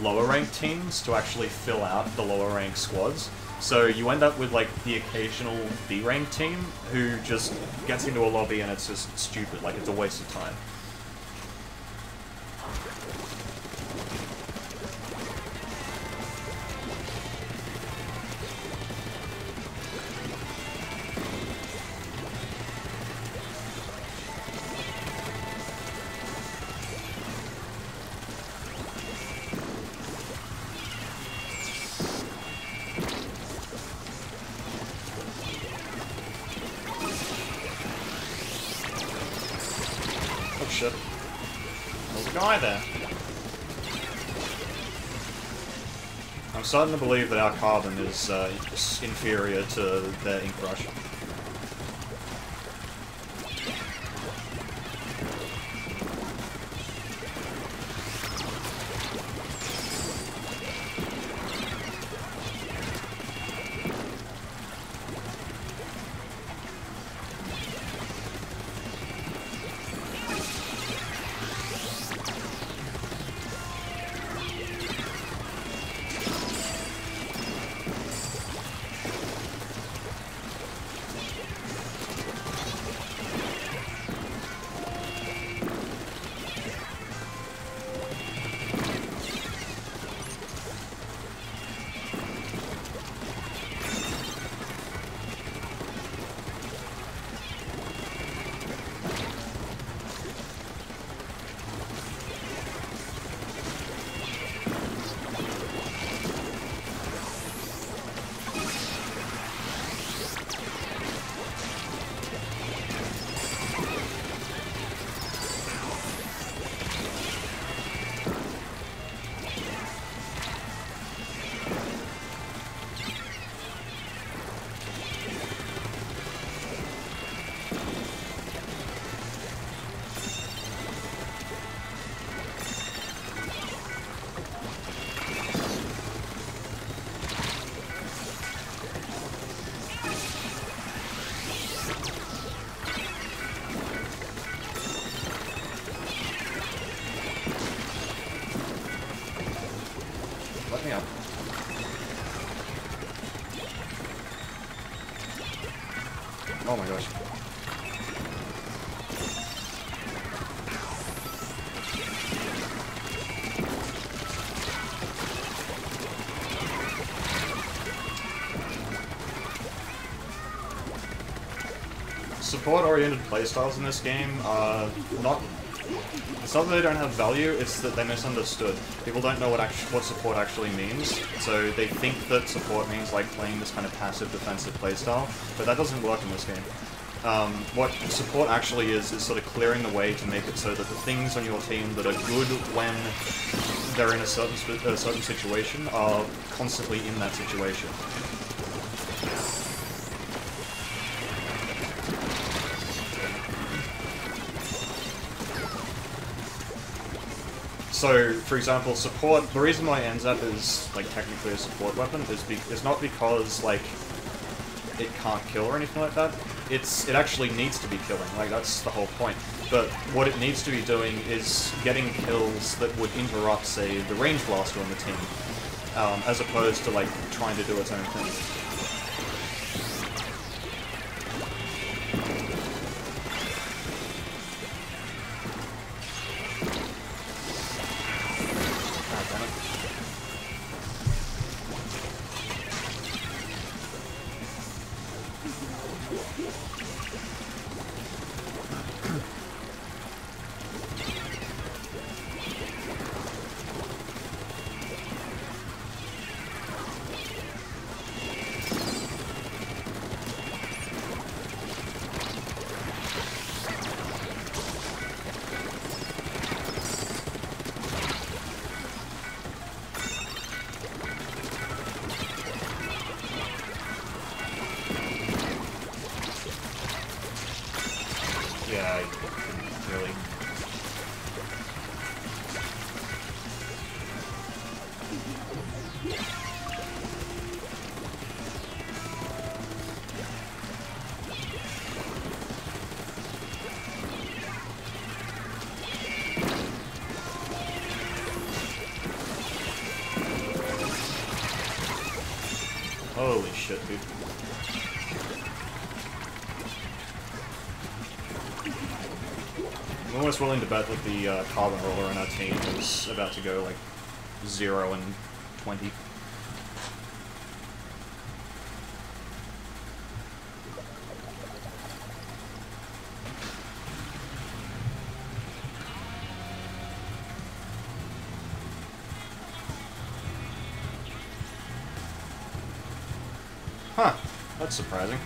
lower ranked teams to actually fill out the lower ranked squads. So you end up with like the occasional B ranked team who just gets into a lobby and it's just stupid, like it's a waste of time. Shit. There's a guy there. I'm starting to believe that our carbon is inferior to their ink brush. Let me up. Oh my gosh. Support-oriented playstyles in this game are not... It's not that they don't have value, it's that they're misunderstood. People don't know what support actually means, so they think that support means like playing this kind of passive defensive playstyle, but that doesn't work in this game. What support actually is sort of clearing the way to make it so that the things on your team that are good when they're in a certain situation are constantly in that situation. So, for example, support, the reason why NZAP is, like, technically a support weapon is not because, like, it can't kill or anything like that. It actually needs to be killing, like, that's the whole point. But what it needs to be doing is getting kills that would interrupt, say, the range blaster on the team, as opposed to, like, trying to do its own thing. Holy shit, dude. I'm almost willing to bet that the carbon roller on our team is about to go like 0 and 20. Huh, that's surprising.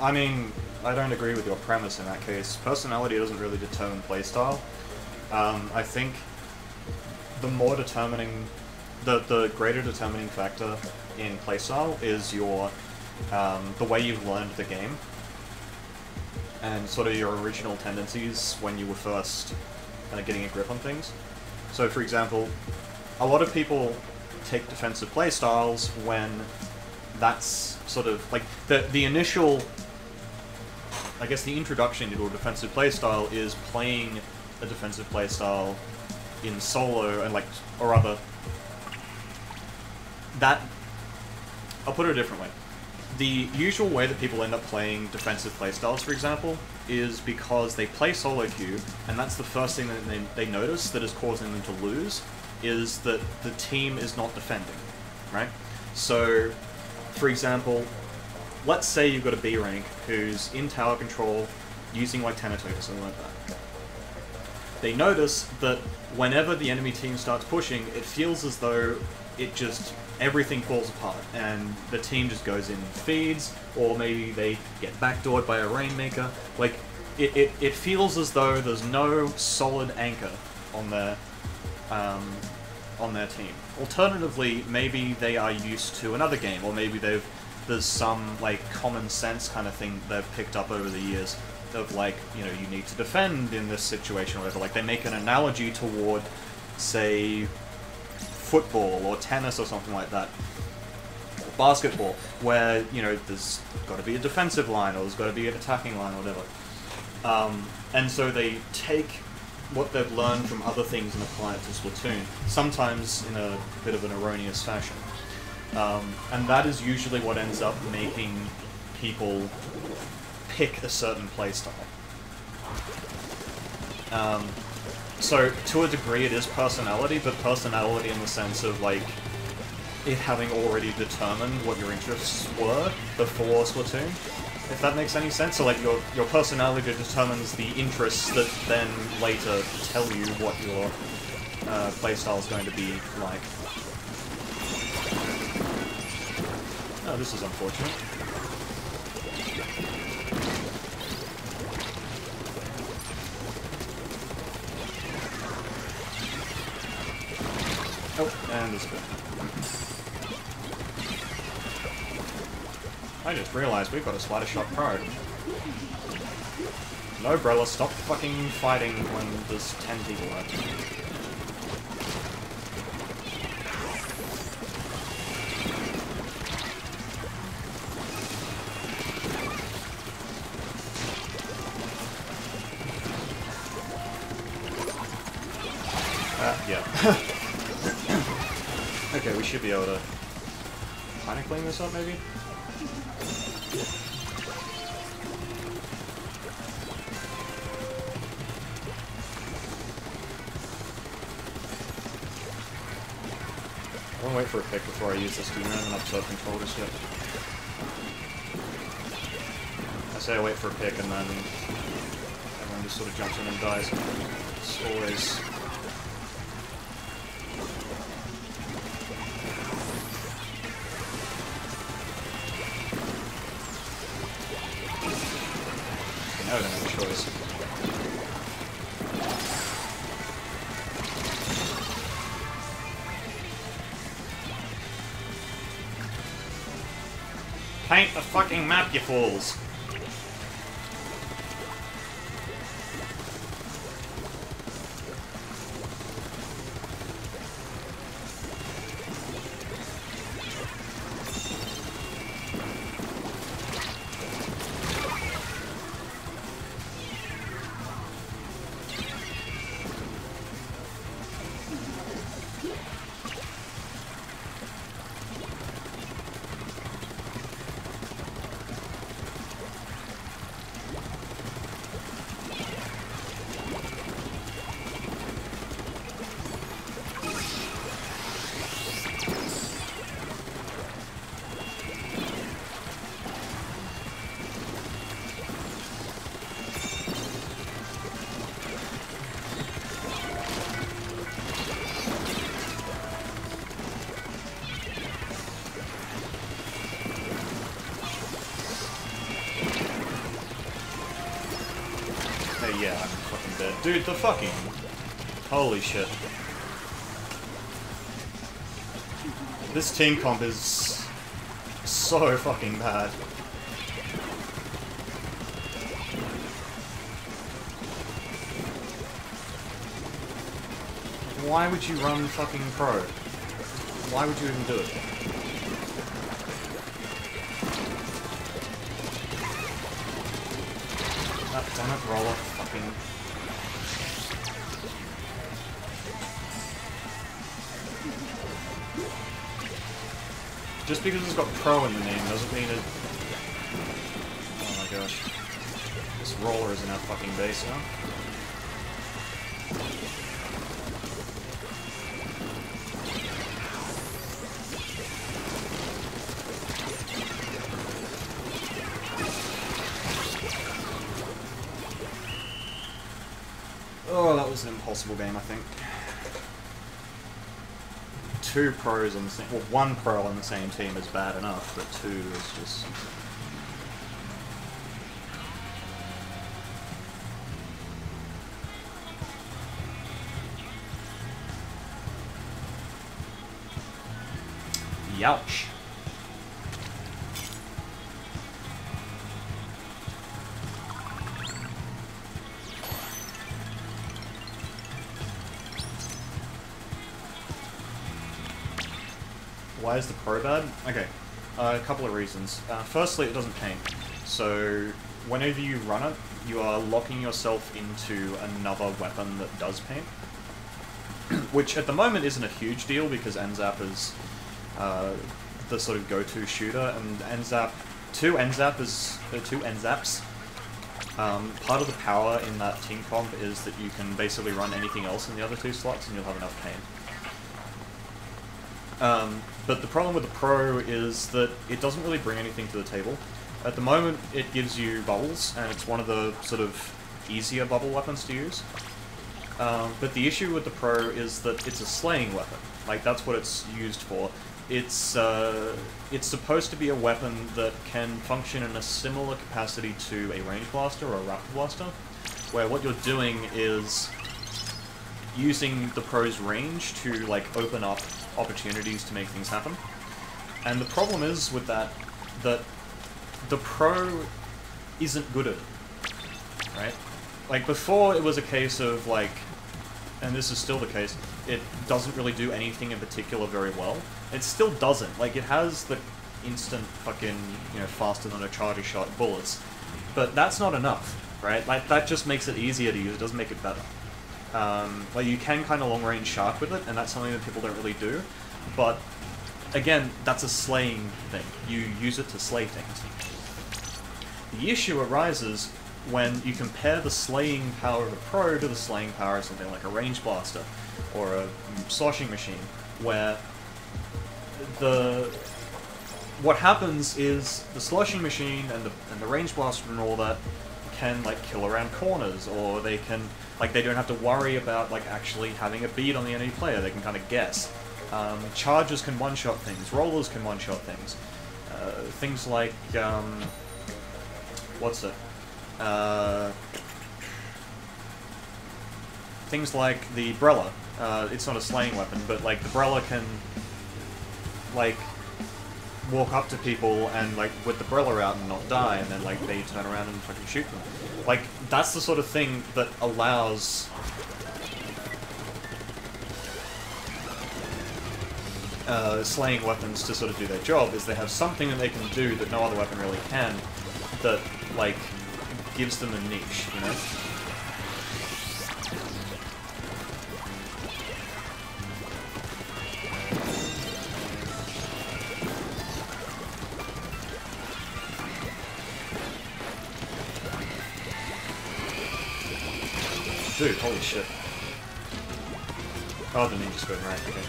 I mean, I don't agree with your premise in that case. Personality doesn't really determine playstyle. I think the more determining, the greater determining factor in playstyle is your, the way you've learned the game, and sort of your original tendencies when you were first kind of getting a grip on things. So, for example, a lot of people take defensive playstyles when that's sort of like the initial, I guess the introduction into a defensive playstyle is playing a defensive playstyle in solo, and like, or rather, that, I'll put it a different way. The usual way that people end up playing defensive playstyles, for example, is because they play solo queue, and that's the first thing that they notice that is causing them to lose, is that the team is not defending, right? So, for example, let's say you've got a B rank who's in tower control using like Tenetoke or something like that. They notice that whenever the enemy team starts pushing, it feels as though it just, everything falls apart, and the team just goes in and feeds, or maybe they get backdoored by a Rainmaker. Like, it feels as though there's no solid anchor on their team. Alternatively, maybe they are used to another game, or maybe there's some like common sense kind of thing they've picked up over the years of like, you know, you need to defend in this situation or whatever. Like, they make an analogy toward, say, football or tennis or something like that, or basketball, where, you know, there's got to be a defensive line or there's got to be an attacking line or whatever. And so they take what they've learned from other things and apply it to Splatoon, sometimes in a bit of an erroneous fashion. And that is usually what ends up making people pick a certain playstyle. So, to a degree it is personality, but personality in the sense of, like, it having already determined what your interests were before Splatoon, if that makes any sense. So, like, your personality determines the interests that then later tell you what your playstyle is going to be like. Oh, this is unfortunate. Oh, and this bit. I just realized we've got a slider shot pro. No, Brella, stop fucking fighting when there's 10 people left. Yeah. Okay, we should be able to kind of clean this up, maybe? I want to wait for a pick before I use this, because we don't have enough turf control just yet. I say I wait for a pick and then everyone just sort of jumps in and dies. It's always... I don't have a choice. Paint the fucking map, you fools! Yeah, I'm fucking dead. Dude, the fucking... Holy shit. This team comp is so fucking bad. Why would you run fucking pro? Why would you even do it? God damn it, roller. Fucking... Just because it's got pro in the name doesn't mean it... Oh my gosh. This roller is in our fucking base now. Oh, that was an impossible game, I think. 2 pros on the same... Well, 1 pro on the same team is bad enough, but 2 is just... Youch. Why is the pro bad? Okay, a couple of reasons. Firstly, it doesn't paint. So, whenever you run it, you are locking yourself into another weapon that does paint. Which, at the moment, isn't a huge deal, because NZAP is the sort of go-to shooter, and two NZAPs. Part of the power in that team comp is that you can basically run anything else in the other 2 slots, and you'll have enough paint. But the problem with the Pro is that it doesn't really bring anything to the table. At the moment, it gives you bubbles, and it's one of the sort of easier bubble weapons to use. But the issue with the Pro is that it's a slaying weapon. Like, that's what it's used for. It's supposed to be a weapon that can function in a similar capacity to a range blaster or a rapid blaster, where what you're doing is using the Pro's range to, like, open up opportunities to make things happen. And the problem is with that the Pro isn't good at it, right? Like, before it was a case of, like, and this is still the case, it doesn't really do anything in particular very well. It still doesn't. Like, it has the instant fucking, you know, faster than a charger shot bullets, but that's not enough, right? Like, that just makes it easier to use, it doesn't make it better. Like, you can kind of long-range shark with it, and that's something that people don't really do, but, again, that's a slaying thing. You use it to slay things. The issue arises when you compare the slaying power of a Pro to the slaying power of something like a range blaster, or a sloshing machine, where what happens is the sloshing machine and the range blaster and all that can, like, kill around corners, or they can, like, they don't have to worry about, like, actually having a bead on the enemy player. They can kind of guess. Chargers can one-shot things. Rollers can one-shot things. Things like, what's it? Things like the Brella. It's not a slaying weapon, but, like, the Brella can, like, walk up to people and, like, with the umbrella out and not die, and then, like, they turn around and fucking shoot them. Like, that's the sort of thing that allows... slaying weapons to sort of do their job, is they have something that they can do that no other weapon really can, that, like, gives them a niche, you know? Dude, holy shit. Oh, the ninja squid, right, okay.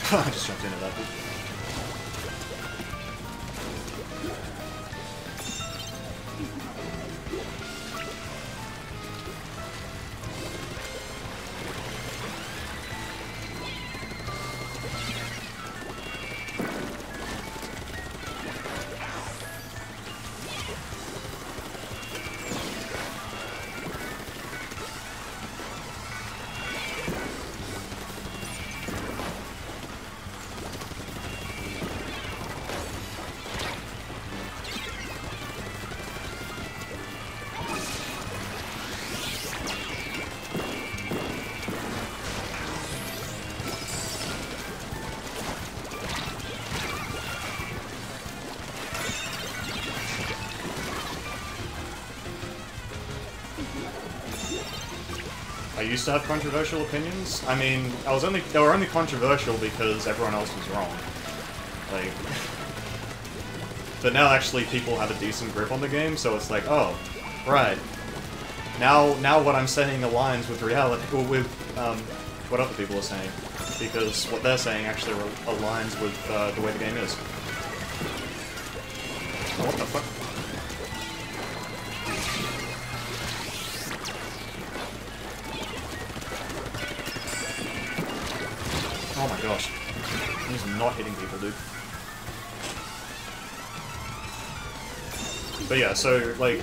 I just jumped into that. I used to have controversial opinions. I mean, they were only controversial because everyone else was wrong. Like, but now actually people have a decent grip on the game, so it's like, oh, right. Now what I'm saying aligns with reality, or with what other people are saying, because what they're saying actually aligns with the way the game is. Oh, what the fuck? Oh my gosh. He's not hitting people, dude. But yeah, so, like...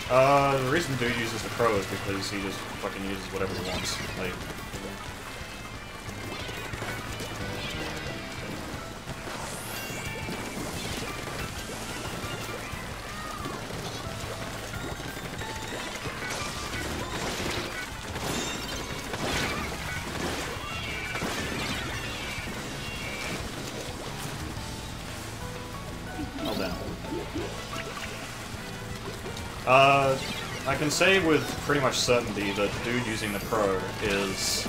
the reason dude uses the pro is because he just fucking uses whatever he wants. Like... I can say with pretty much certainty that dude using the pro is...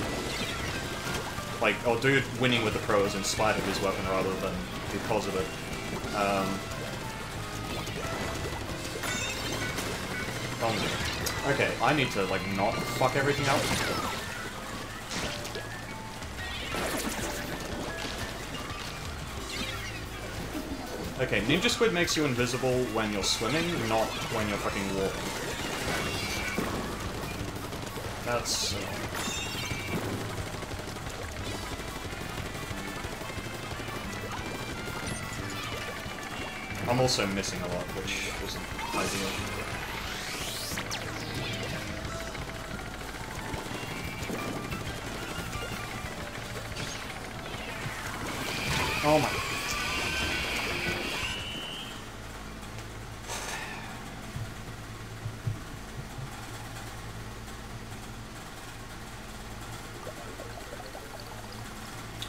like, or dude winning with the pro is in spite of his weapon rather than because of it. Okay, I need to, like, not fuck everything up. Okay, Ninja Squid makes you invisible when you're swimming, not when you're fucking walking. That's... I'm also missing a lot, which isn't ideal. Oh my...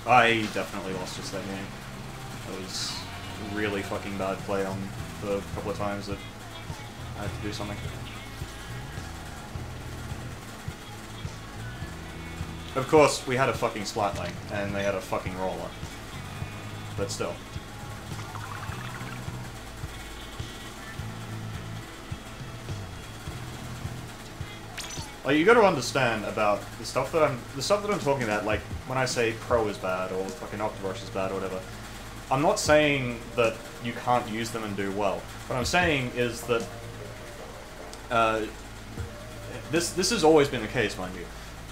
I definitely lost just that game. That was really fucking bad play on the couple of times that I had to do something. Of course, we had a fucking splatling, and they had a fucking roller. But still. Like, you gotta understand about the stuff that I'm talking about, like, when I say pro is bad, or fucking Octorosh is bad, or whatever, I'm not saying that you can't use them and do well. What I'm saying is that, this has always been the case, mind you,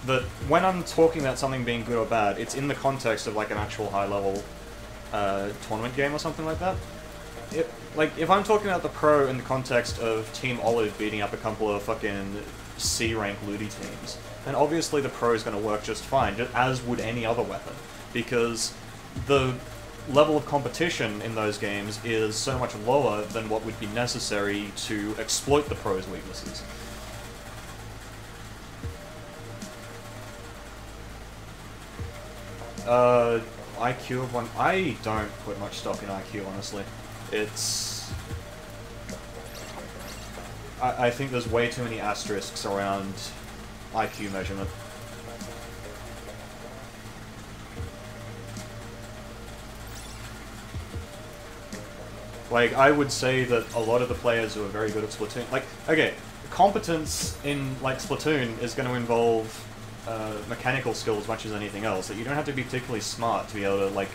that when I'm talking about something being good or bad, it's in the context of, like, an actual high-level, tournament game or something like that. Like, if I'm talking about the pro in the context of Team Olive beating up a couple of fucking C-rank looty teams, then obviously the pro is going to work just fine, as would any other weapon, because the level of competition in those games is so much lower than what would be necessary to exploit the pro's weaknesses. IQ of one... I don't put much stock in IQ, honestly. It's... I think there's way too many asterisks around IQ measurement. Like, I would say that a lot of the players who are very good at Splatoon... Like, okay, competence in, like, Splatoon is going to involve mechanical skill as much as anything else. That you don't have to be particularly smart to be able to, like,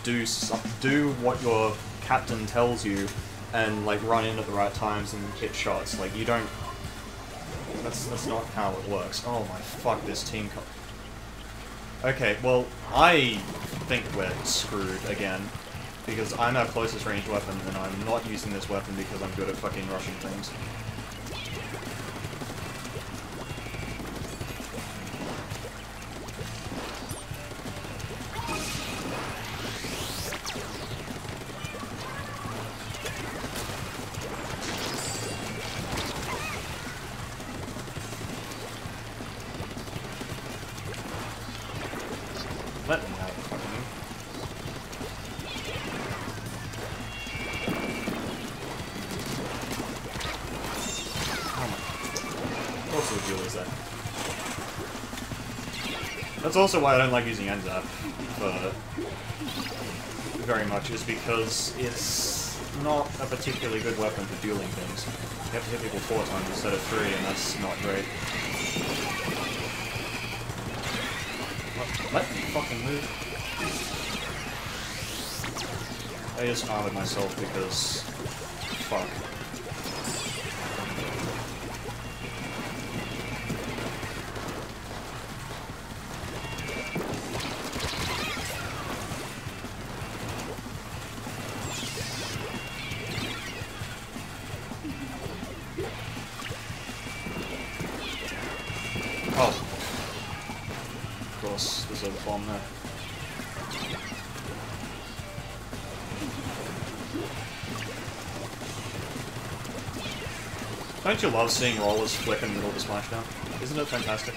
do what your captain tells you and, like, run in at the right times and hit shots. Like, you don't... That's not how it works. Oh my fuck, this team... Okay, well, I think we're screwed again, because I'm our closest range weapon, and I'm not using this weapon because I'm good at fucking rushing things. Let me out, fucking you. Oh my... What sort of deal is that? That's also why I don't like using NZAP for very much, is because it's not a particularly good weapon for dueling things. You have to hit people 4 times instead of 3, and that's not great. Let me fucking move. I just armored myself because... fuck. Oh. Of course, there's a bomb there. Don't you love seeing rollers flick in the middle of the splashdown? Isn't it fantastic?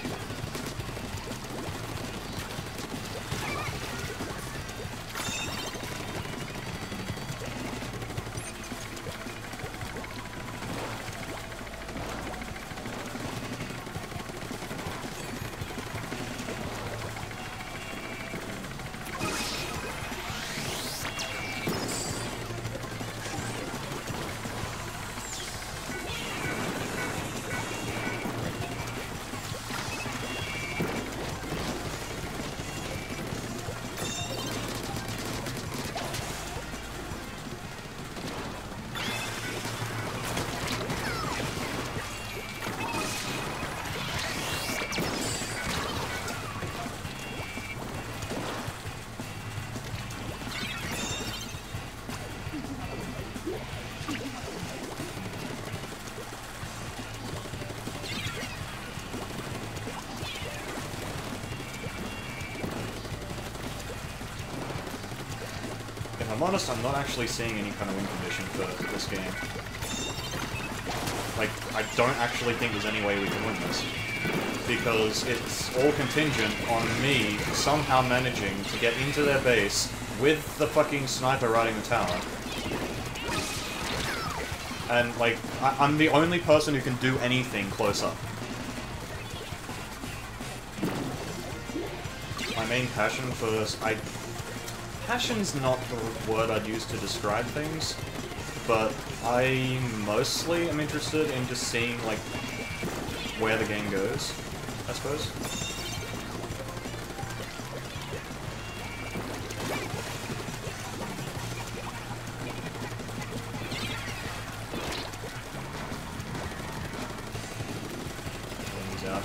if I'm honest, I'm not actually seeing any kind of win condition for this game. Like, I don't actually think there's any way we can win this. Because it's all contingent on me somehow managing to get into their base with the fucking sniper riding the tower. And, like, I'm the only person who can do anything close up. My main passion for this... Passion's not the word I'd use to describe things, but I mostly am interested in just seeing, like, where the game goes, I suppose. Things out.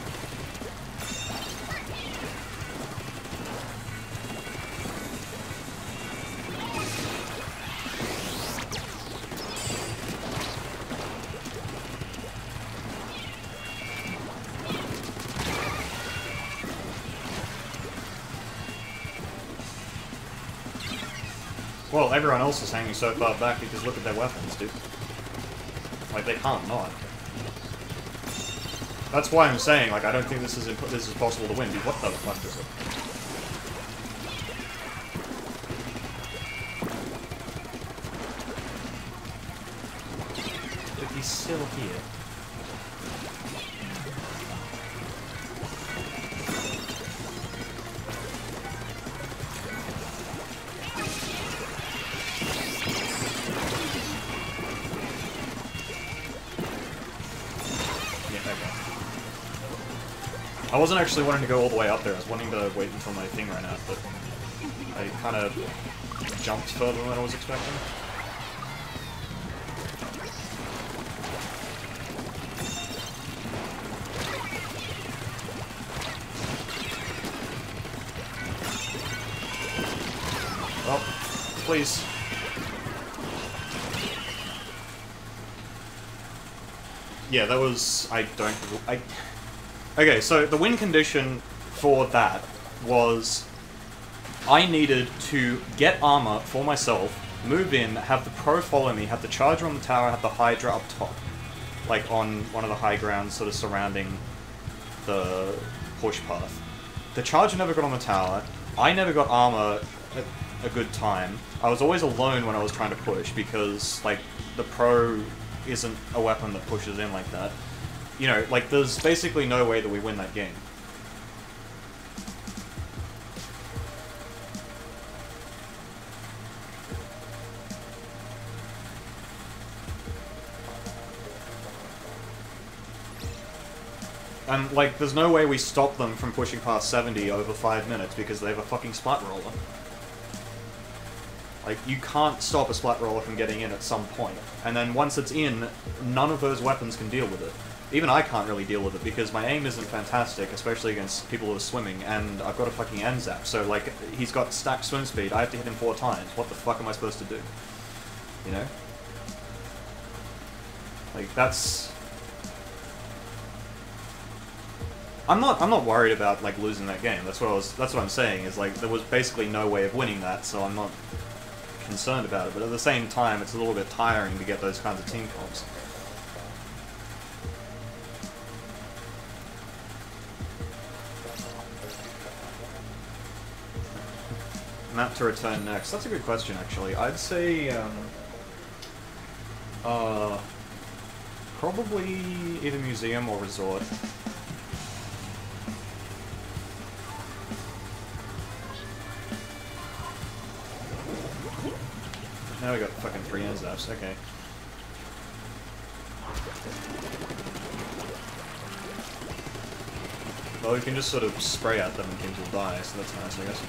Well, everyone else is hanging so far back because look at their weapons, dude. Like, they can't not. That's why I'm saying, like, I don't think this is possible to win, dude. What the fuck is it? But he's still here. I wasn't actually wanting to go all the way up there, I was wanting to wait until my thing ran out, but I kind of jumped further than I was expecting. Well, please. Yeah, that was... Okay, so the win condition for that was I needed to get armor for myself, move in, have the pro follow me, have the charger on the tower, have the Hydra up top. Like on one of the high grounds sort of surrounding the push path. The charger never got on the tower, I never got armor at a good time. I was always alone when I was trying to push because, like, the pro isn't a weapon that pushes in like that. You know, like, there's basically no way that we win that game. And, like, there's no way we stop them from pushing past 70 over 5 minutes because they have a fucking splat roller. Like, you can't stop a splat roller from getting in at some point. And then once it's in, none of those weapons can deal with it. Even I can't really deal with it because my aim isn't fantastic, especially against people who are swimming, and I've got a fucking N-zap, so, like, he's got stacked swim speed, I have to hit him 4 times. What the fuck am I supposed to do? You know? Like, that's... I'm not worried about, like, losing that game. That's what I'm saying, is, like, there was basically no way of winning that, so I'm not concerned about it. But at the same time, it's a little bit tiring to get those kinds of team comps. Map to return next. That's a good question, actually. I'd say, probably either museum or resort. Now we got fucking 3 N-zaps, okay. Well, we can just sort of spray at them and things will die, so that's nice, I guess.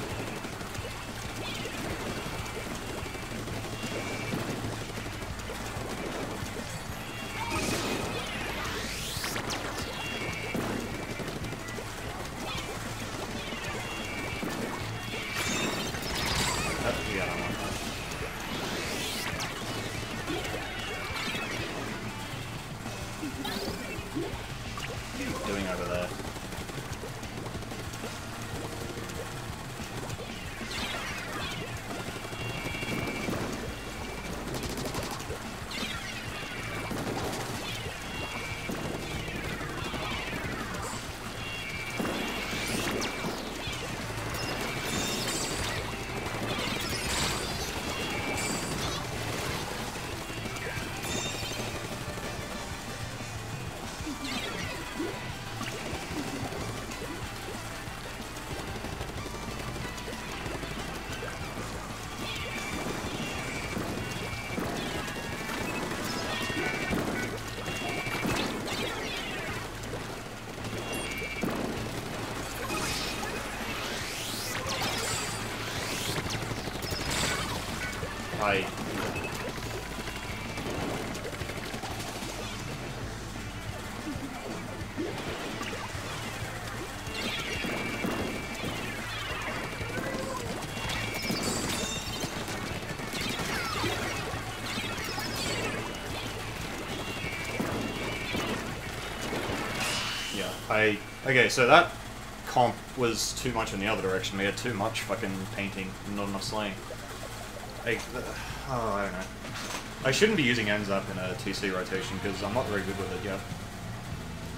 Okay, so that comp was too much in the other direction. We had too much fucking painting and not enough slaying. I don't know. I shouldn't be using ends up in a TC rotation because I'm not very good with it yet.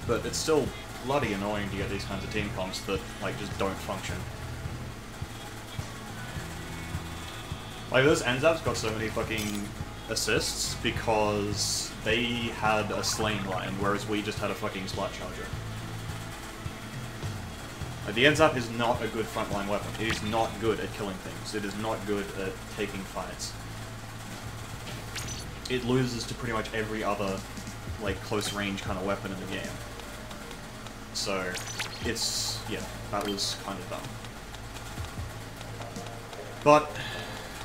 But it's still bloody annoying to get these kinds of team comps that, like, just don't function. Like, those ends ups got so many fucking assists because they had a slaying line, whereas we just had a fucking splat charger. The ends up is not a good frontline weapon. It is not good at killing things. It is not good at taking fights. It loses to pretty much every other, like, close range kind of weapon in the game. So, it's, yeah, that was kind of dumb. But,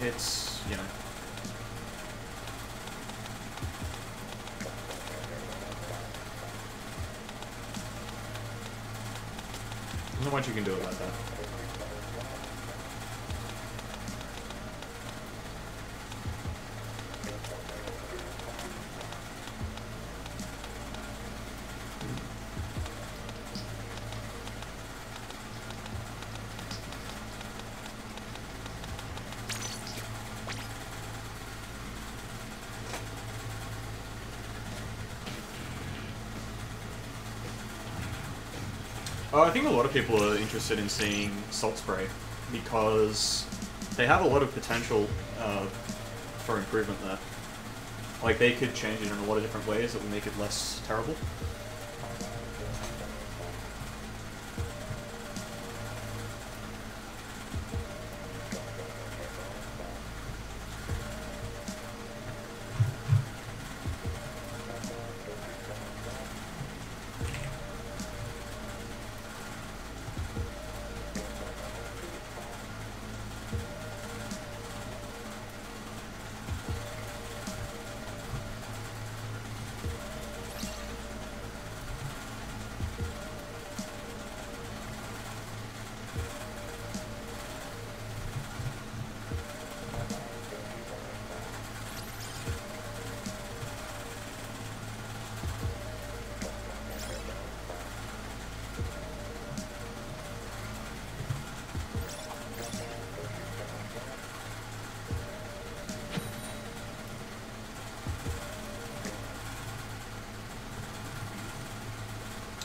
it's, you know. There's not much you can do about that. I think a lot of people are interested in seeing Salt Spray because they have a lot of potential for improvement there. Like, they could change it in a lot of different ways that would make it less terrible.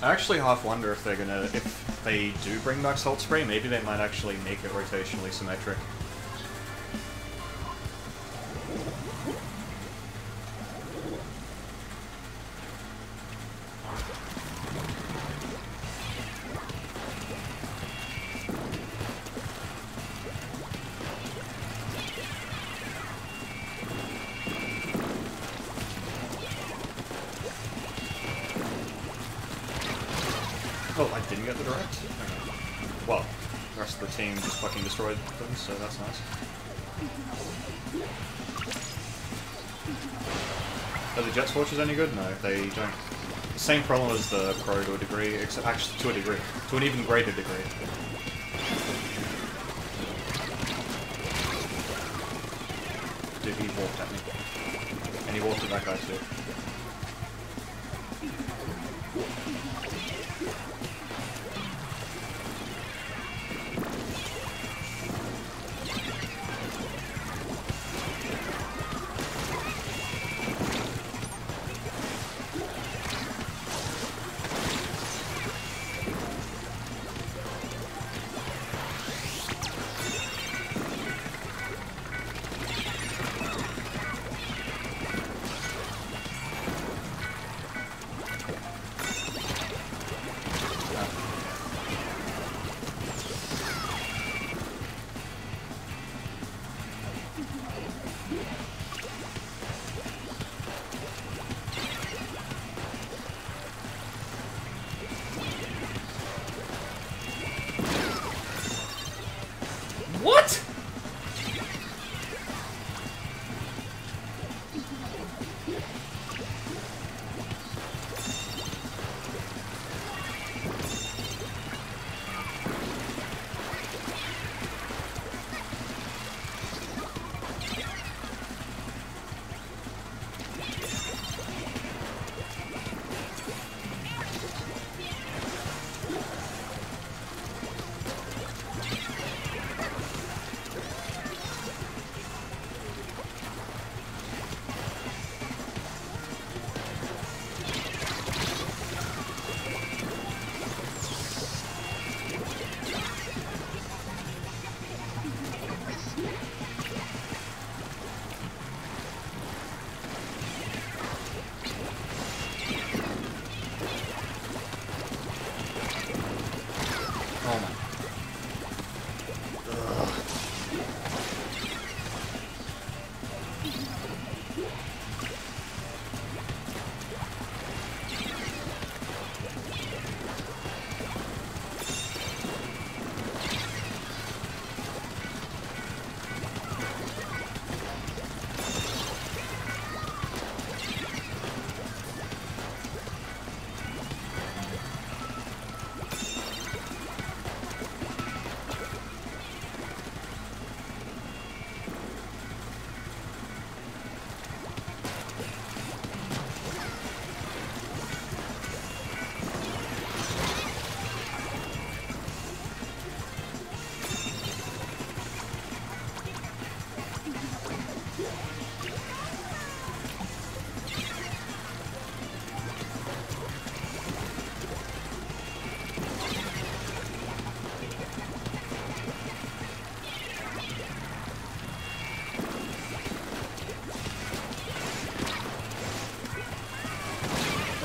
I actually half wonder if they're gonna, if they do bring back Salt Spray, maybe they might actually make it rotationally symmetric. Oh, I didn't get the direct? Okay. Well, the rest of the team just fucking destroyed them, so that's nice. Are the Jet Scorchers any good? No, they don't. The same problem as the Crow to a degree, except actually to a degree. To an even greater degree. Dude, he walked at me. And he walked at that guy too.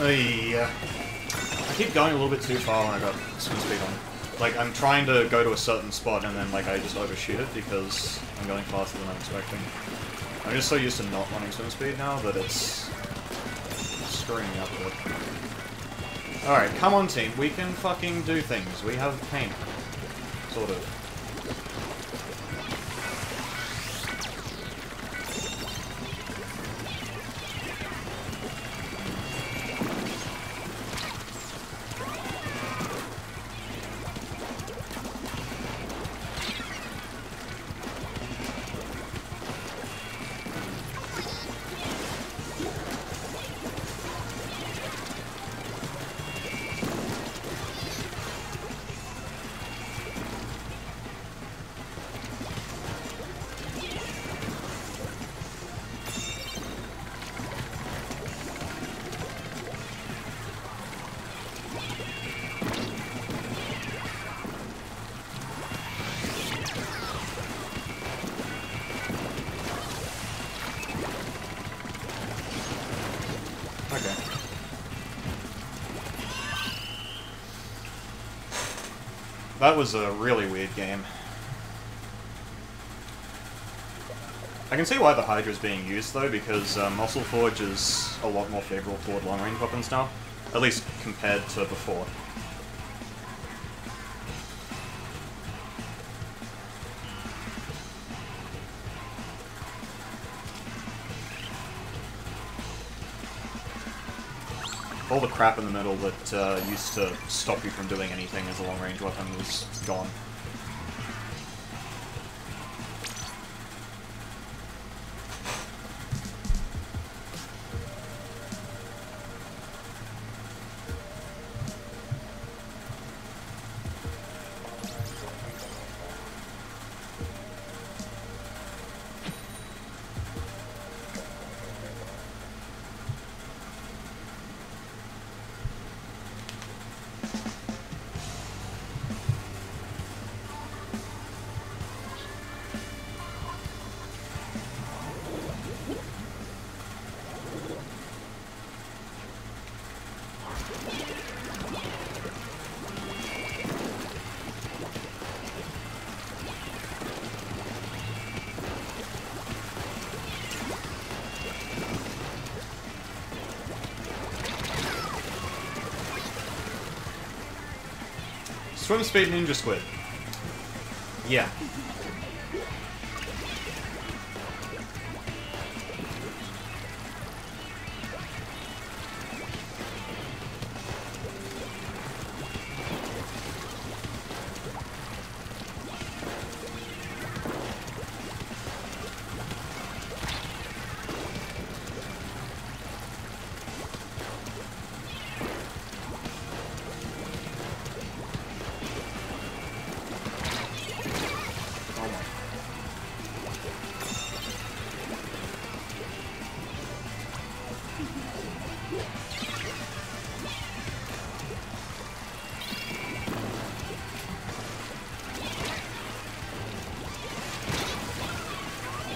Yeah. I keep going a little bit too far when I got swim speed on. Like, I'm trying to go to a certain spot and then, like, I just overshoot it because I'm going faster than I'm expecting. I'm just so used to not running swim speed now that it's screwing me up a bit. Alright, come on team, we can fucking do things. We have paint. Sort of. Okay. That was a really weird game. I can see why the Hydra is being used though, because Muscle Forge is a lot more favorable toward long-range weapons now. At least compared to before. All the crap in the middle that used to stop you from doing anything as a long-range weapon was gone. Swim speed ninja squid. Yeah.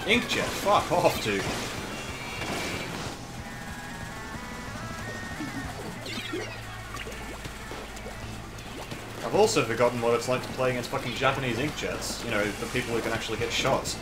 Inkjet, fuck off, dude. I've also forgotten what it's like to play against fucking Japanese inkjets. You know, the people who can actually get shots.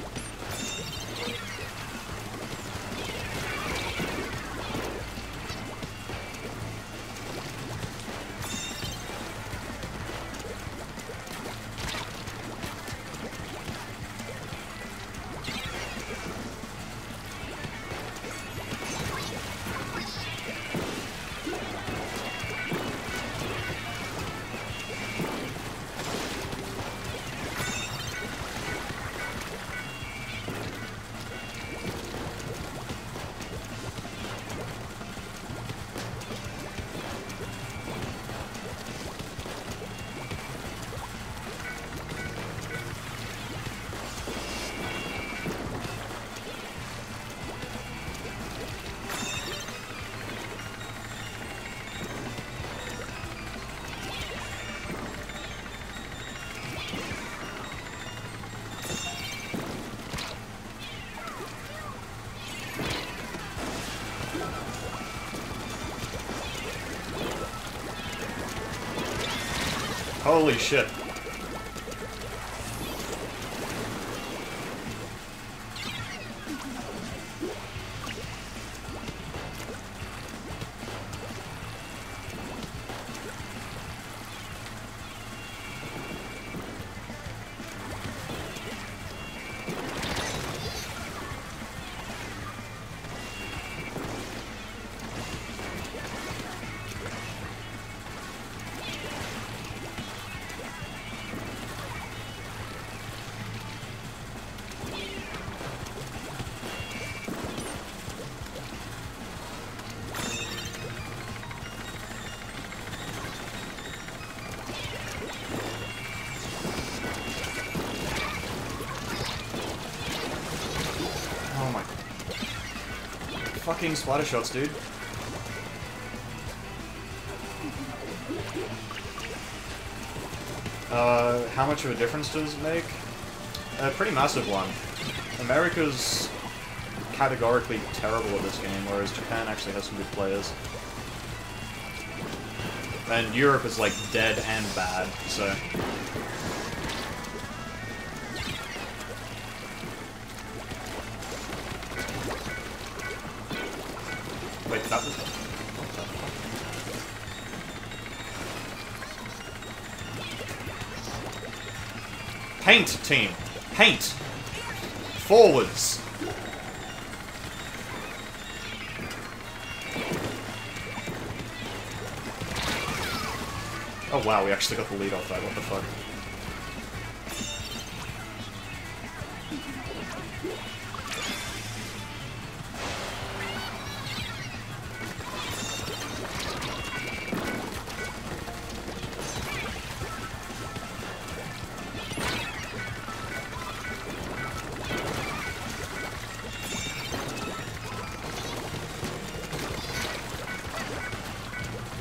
Holy shit. Fucking splatter shots, dude. How much of a difference does it make? A pretty massive one. America's categorically terrible at this game, whereas Japan actually has some good players. And Europe is like dead and bad, so... Wait, that was... What the fuck? Paint, team! Paint! Forwards! Oh wow, we actually got the lead off that, what the fuck.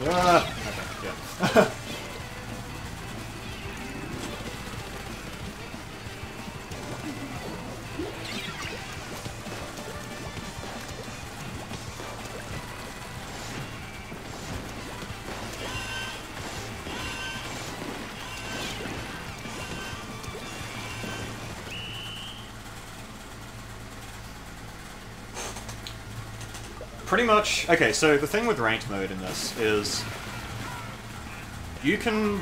Okay, yeah. Pretty much, okay, so the thing with ranked mode in this is you can,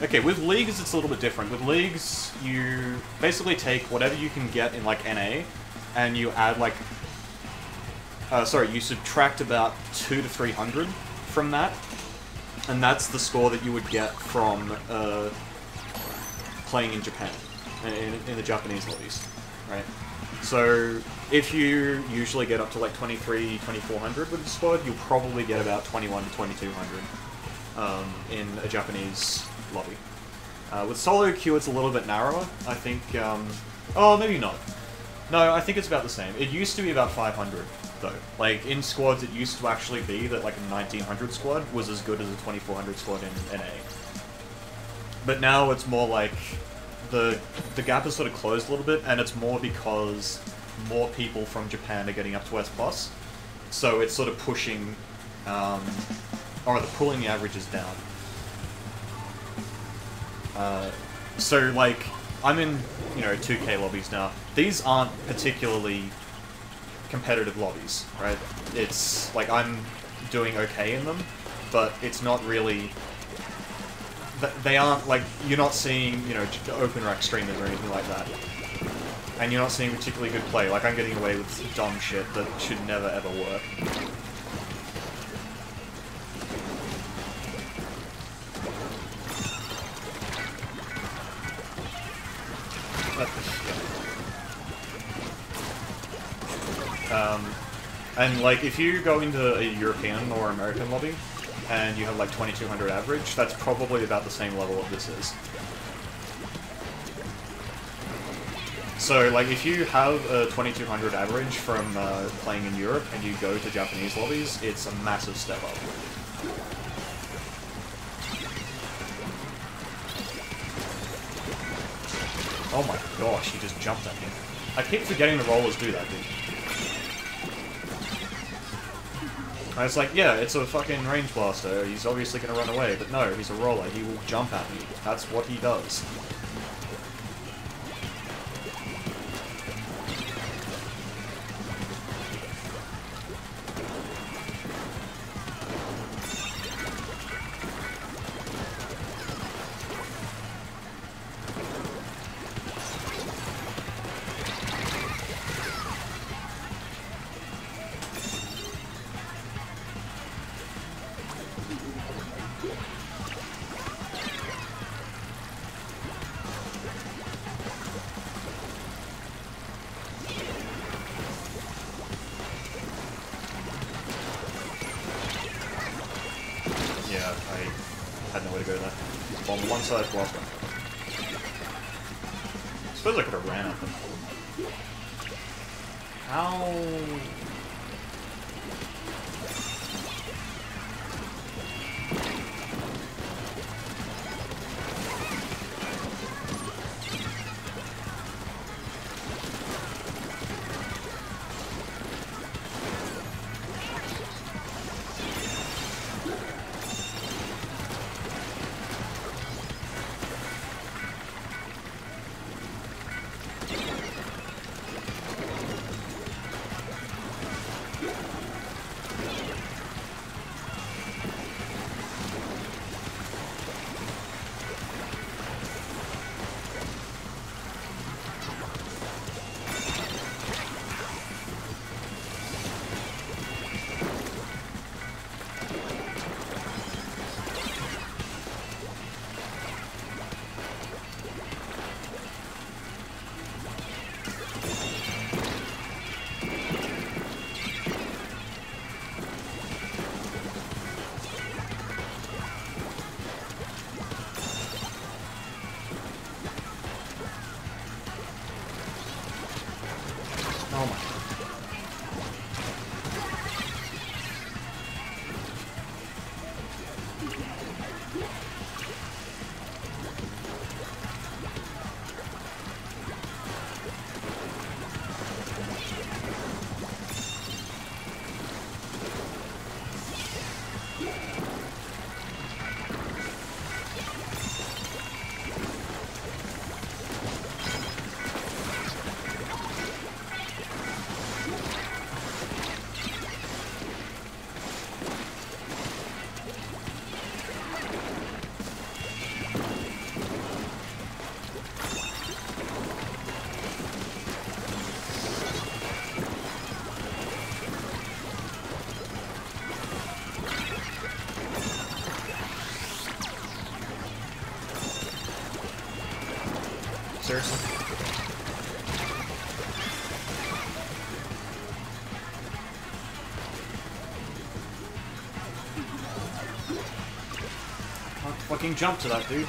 okay, with leagues it's a little bit different. With leagues, you basically take whatever you can get in like NA and you add like, you subtract about 200 to 300 from that, and that's the score that you would get from playing in Japan, in the Japanese lobbies, right? So if you usually get up to like 2400 with the squad, you'll probably get about 21 to 2200 in a Japanese lobby. With solo queue, it's a little bit narrower. I think, oh, maybe not. No, I think it's about the same. It used to be about 500, though. Like, in squads, it used to actually be that like a 1900 squad was as good as a 2400 squad in NA. But now it's more like the gap is sort of closed a little bit, and it's more because more people from Japan are getting up to S+, so it's sort of pushing, or rather pulling the averages down. So, like, I'm in, 2K lobbies now. These aren't particularly competitive lobbies, right? It's, like, I'm doing okay in them, but it's not really... They aren't, like, you're not seeing, open rack streamers or anything like that. And you're not seeing particularly good play. Like, I'm getting away with dumb shit that should never ever work. And, like, if you go into a European or American lobby, and you have like 2200 average, that's probably about the same level that this is. So, like, if you have a 2200 average from playing in Europe and you go to Japanese lobbies, it's a massive step up. Oh my gosh, he just jumped at me. I keep forgetting the rollers do that, dude. I was like, yeah, it's a fucking range blaster, he's obviously gonna run away, but no, he's a roller, he will jump at me. That's what he does. Yeah, I had nowhere to go there. On one side, blast one. I suppose I could have ran at them. How? Oh my. Seriously? I can't fucking jump to that, dude.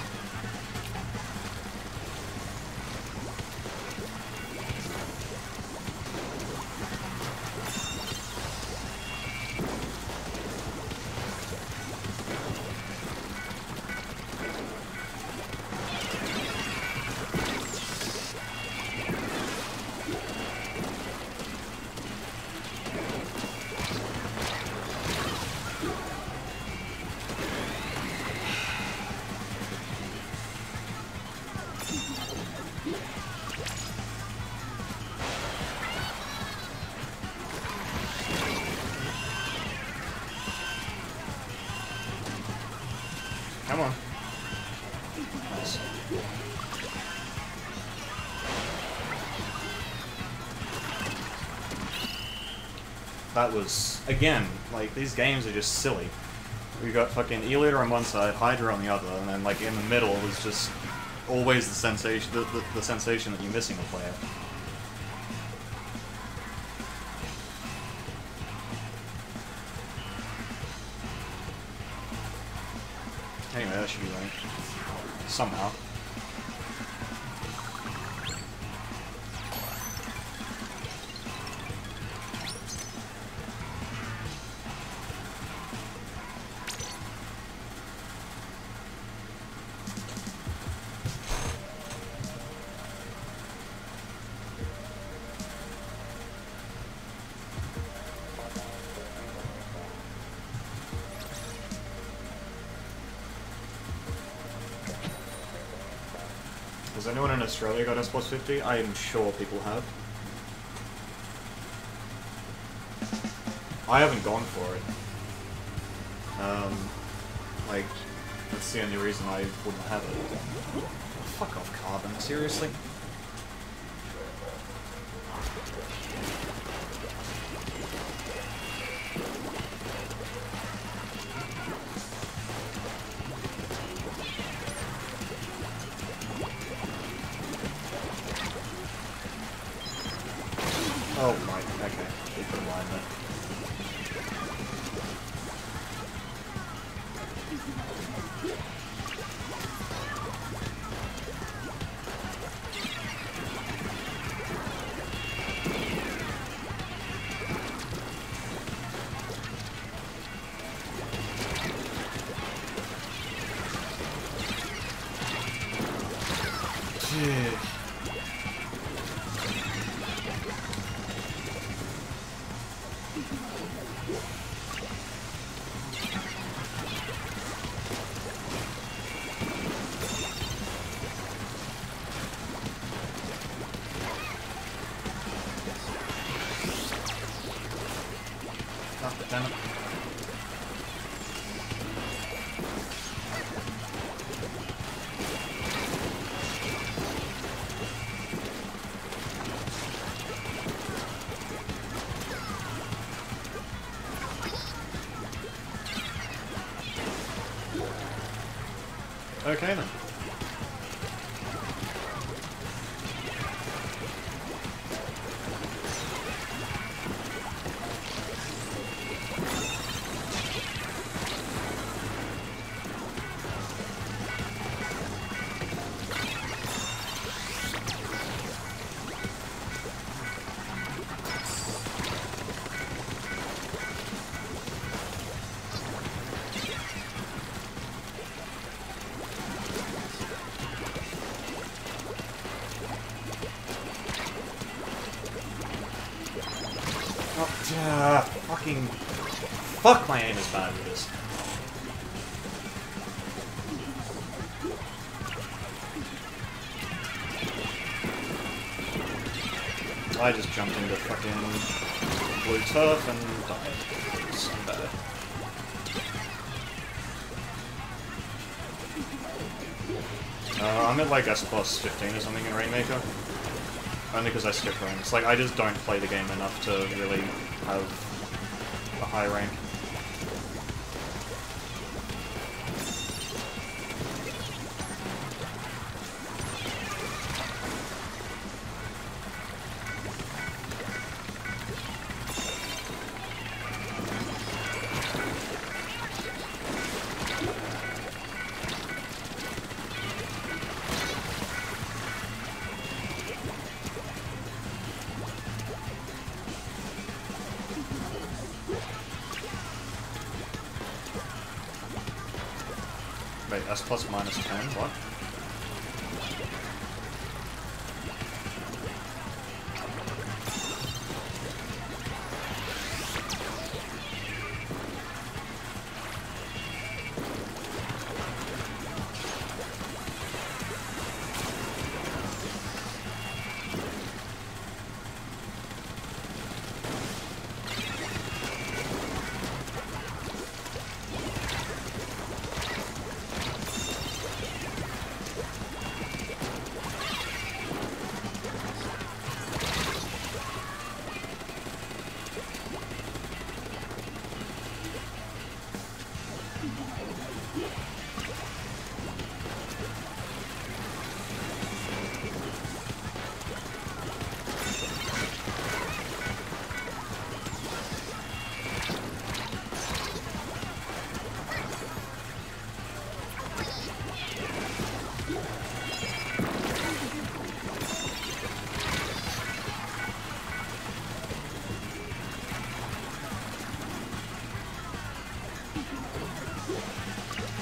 Come on. Nice. That was, again, like, these games are just silly. We got fucking E-Liter on one side, Hydra on the other, and then, like, in the middle was just always the sensation, the sensation that you're missing a player. Anyway, that should be right. Somehow. Has anyone in Australia got S plus 50? I am sure people have. I haven't gone for it. Like, that's the only reason I wouldn't have it. Oh, fuck off, Carbon. Seriously? Oh my, okay. They put a line there. Damn it. Okay then. Fucking... Fuck, my aim is bad with this. I just jumped into fucking blue turf and died. So bad. I'm at like S plus 15 or something in Rainmaker. Only because I skip ranks. Like, I just don't play the game enough to really have a high rank. Wait, S plus minus 10? What?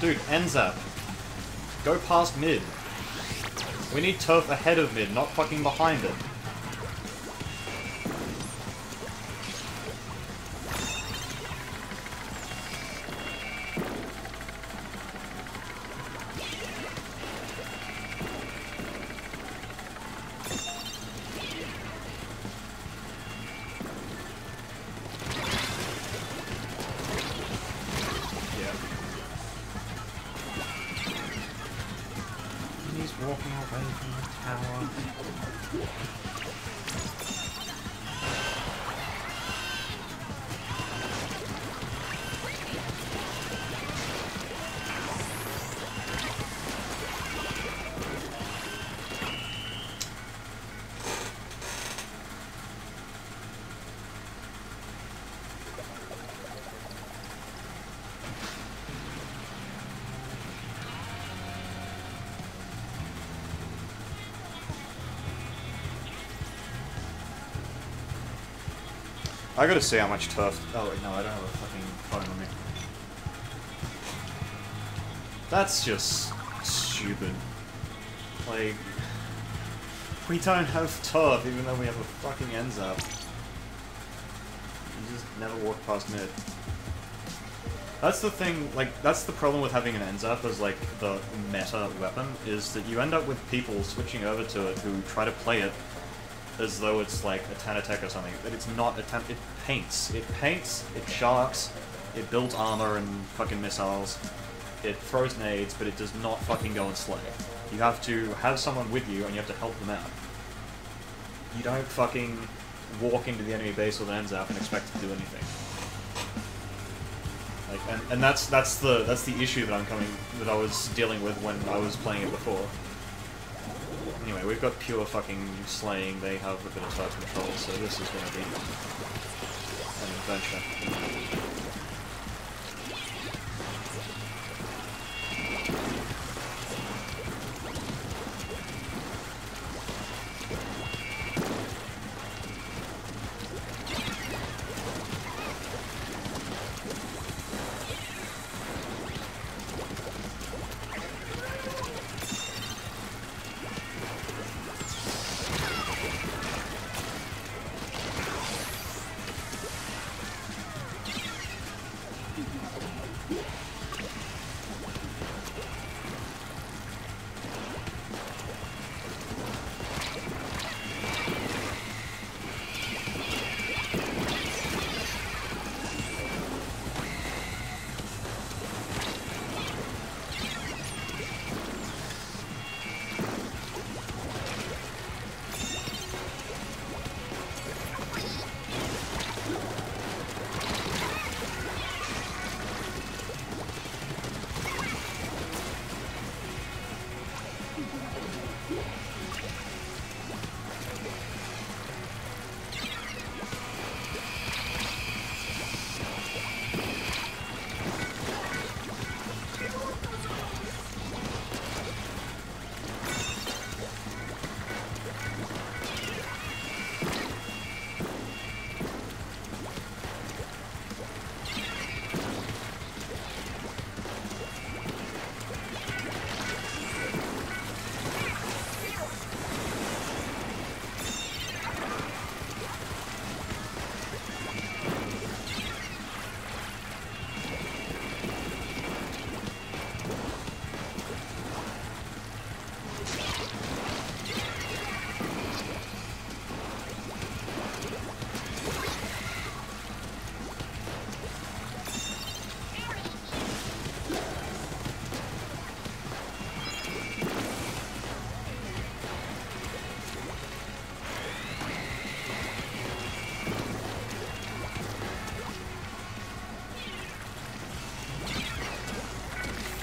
Dude, Enzap. Go past mid. We need turf ahead of mid, not fucking behind it. away from the tower. I gotta see how much turf. Oh wait, no, I don't have a fucking phone on me. That's just stupid. Like, we don't have turf even though we have a fucking ends up. You just never walk past mid. That's the thing, like, that's the problem with having an ends up as, like, the meta weapon, is that you end up with people switching over to it who try to play it as though it's like a Tanatech or something, but it's not a Tan- it paints. It paints, it sharks, it builds armor and fucking missiles, it throws nades, but it does not fucking go and slay. You have to have someone with you and you have to help them out. You don't fucking walk into the enemy base with an ends up and expect to do anything. Like, and that's the issue that I was dealing with when I was playing it before. Anyway, we've got pure fucking slaying, they have a bit of turret control, so this is gonna be an adventure.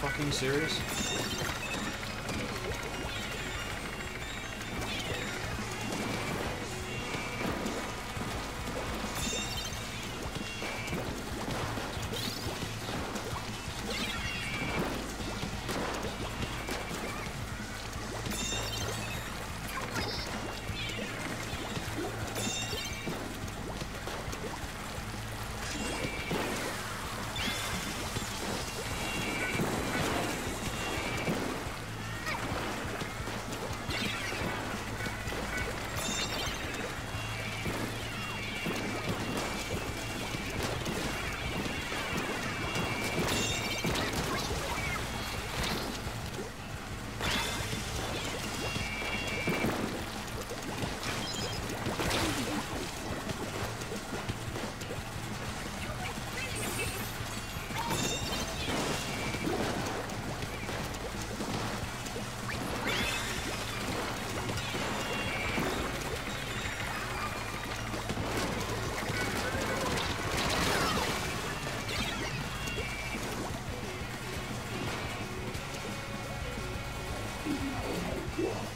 Fucking serious?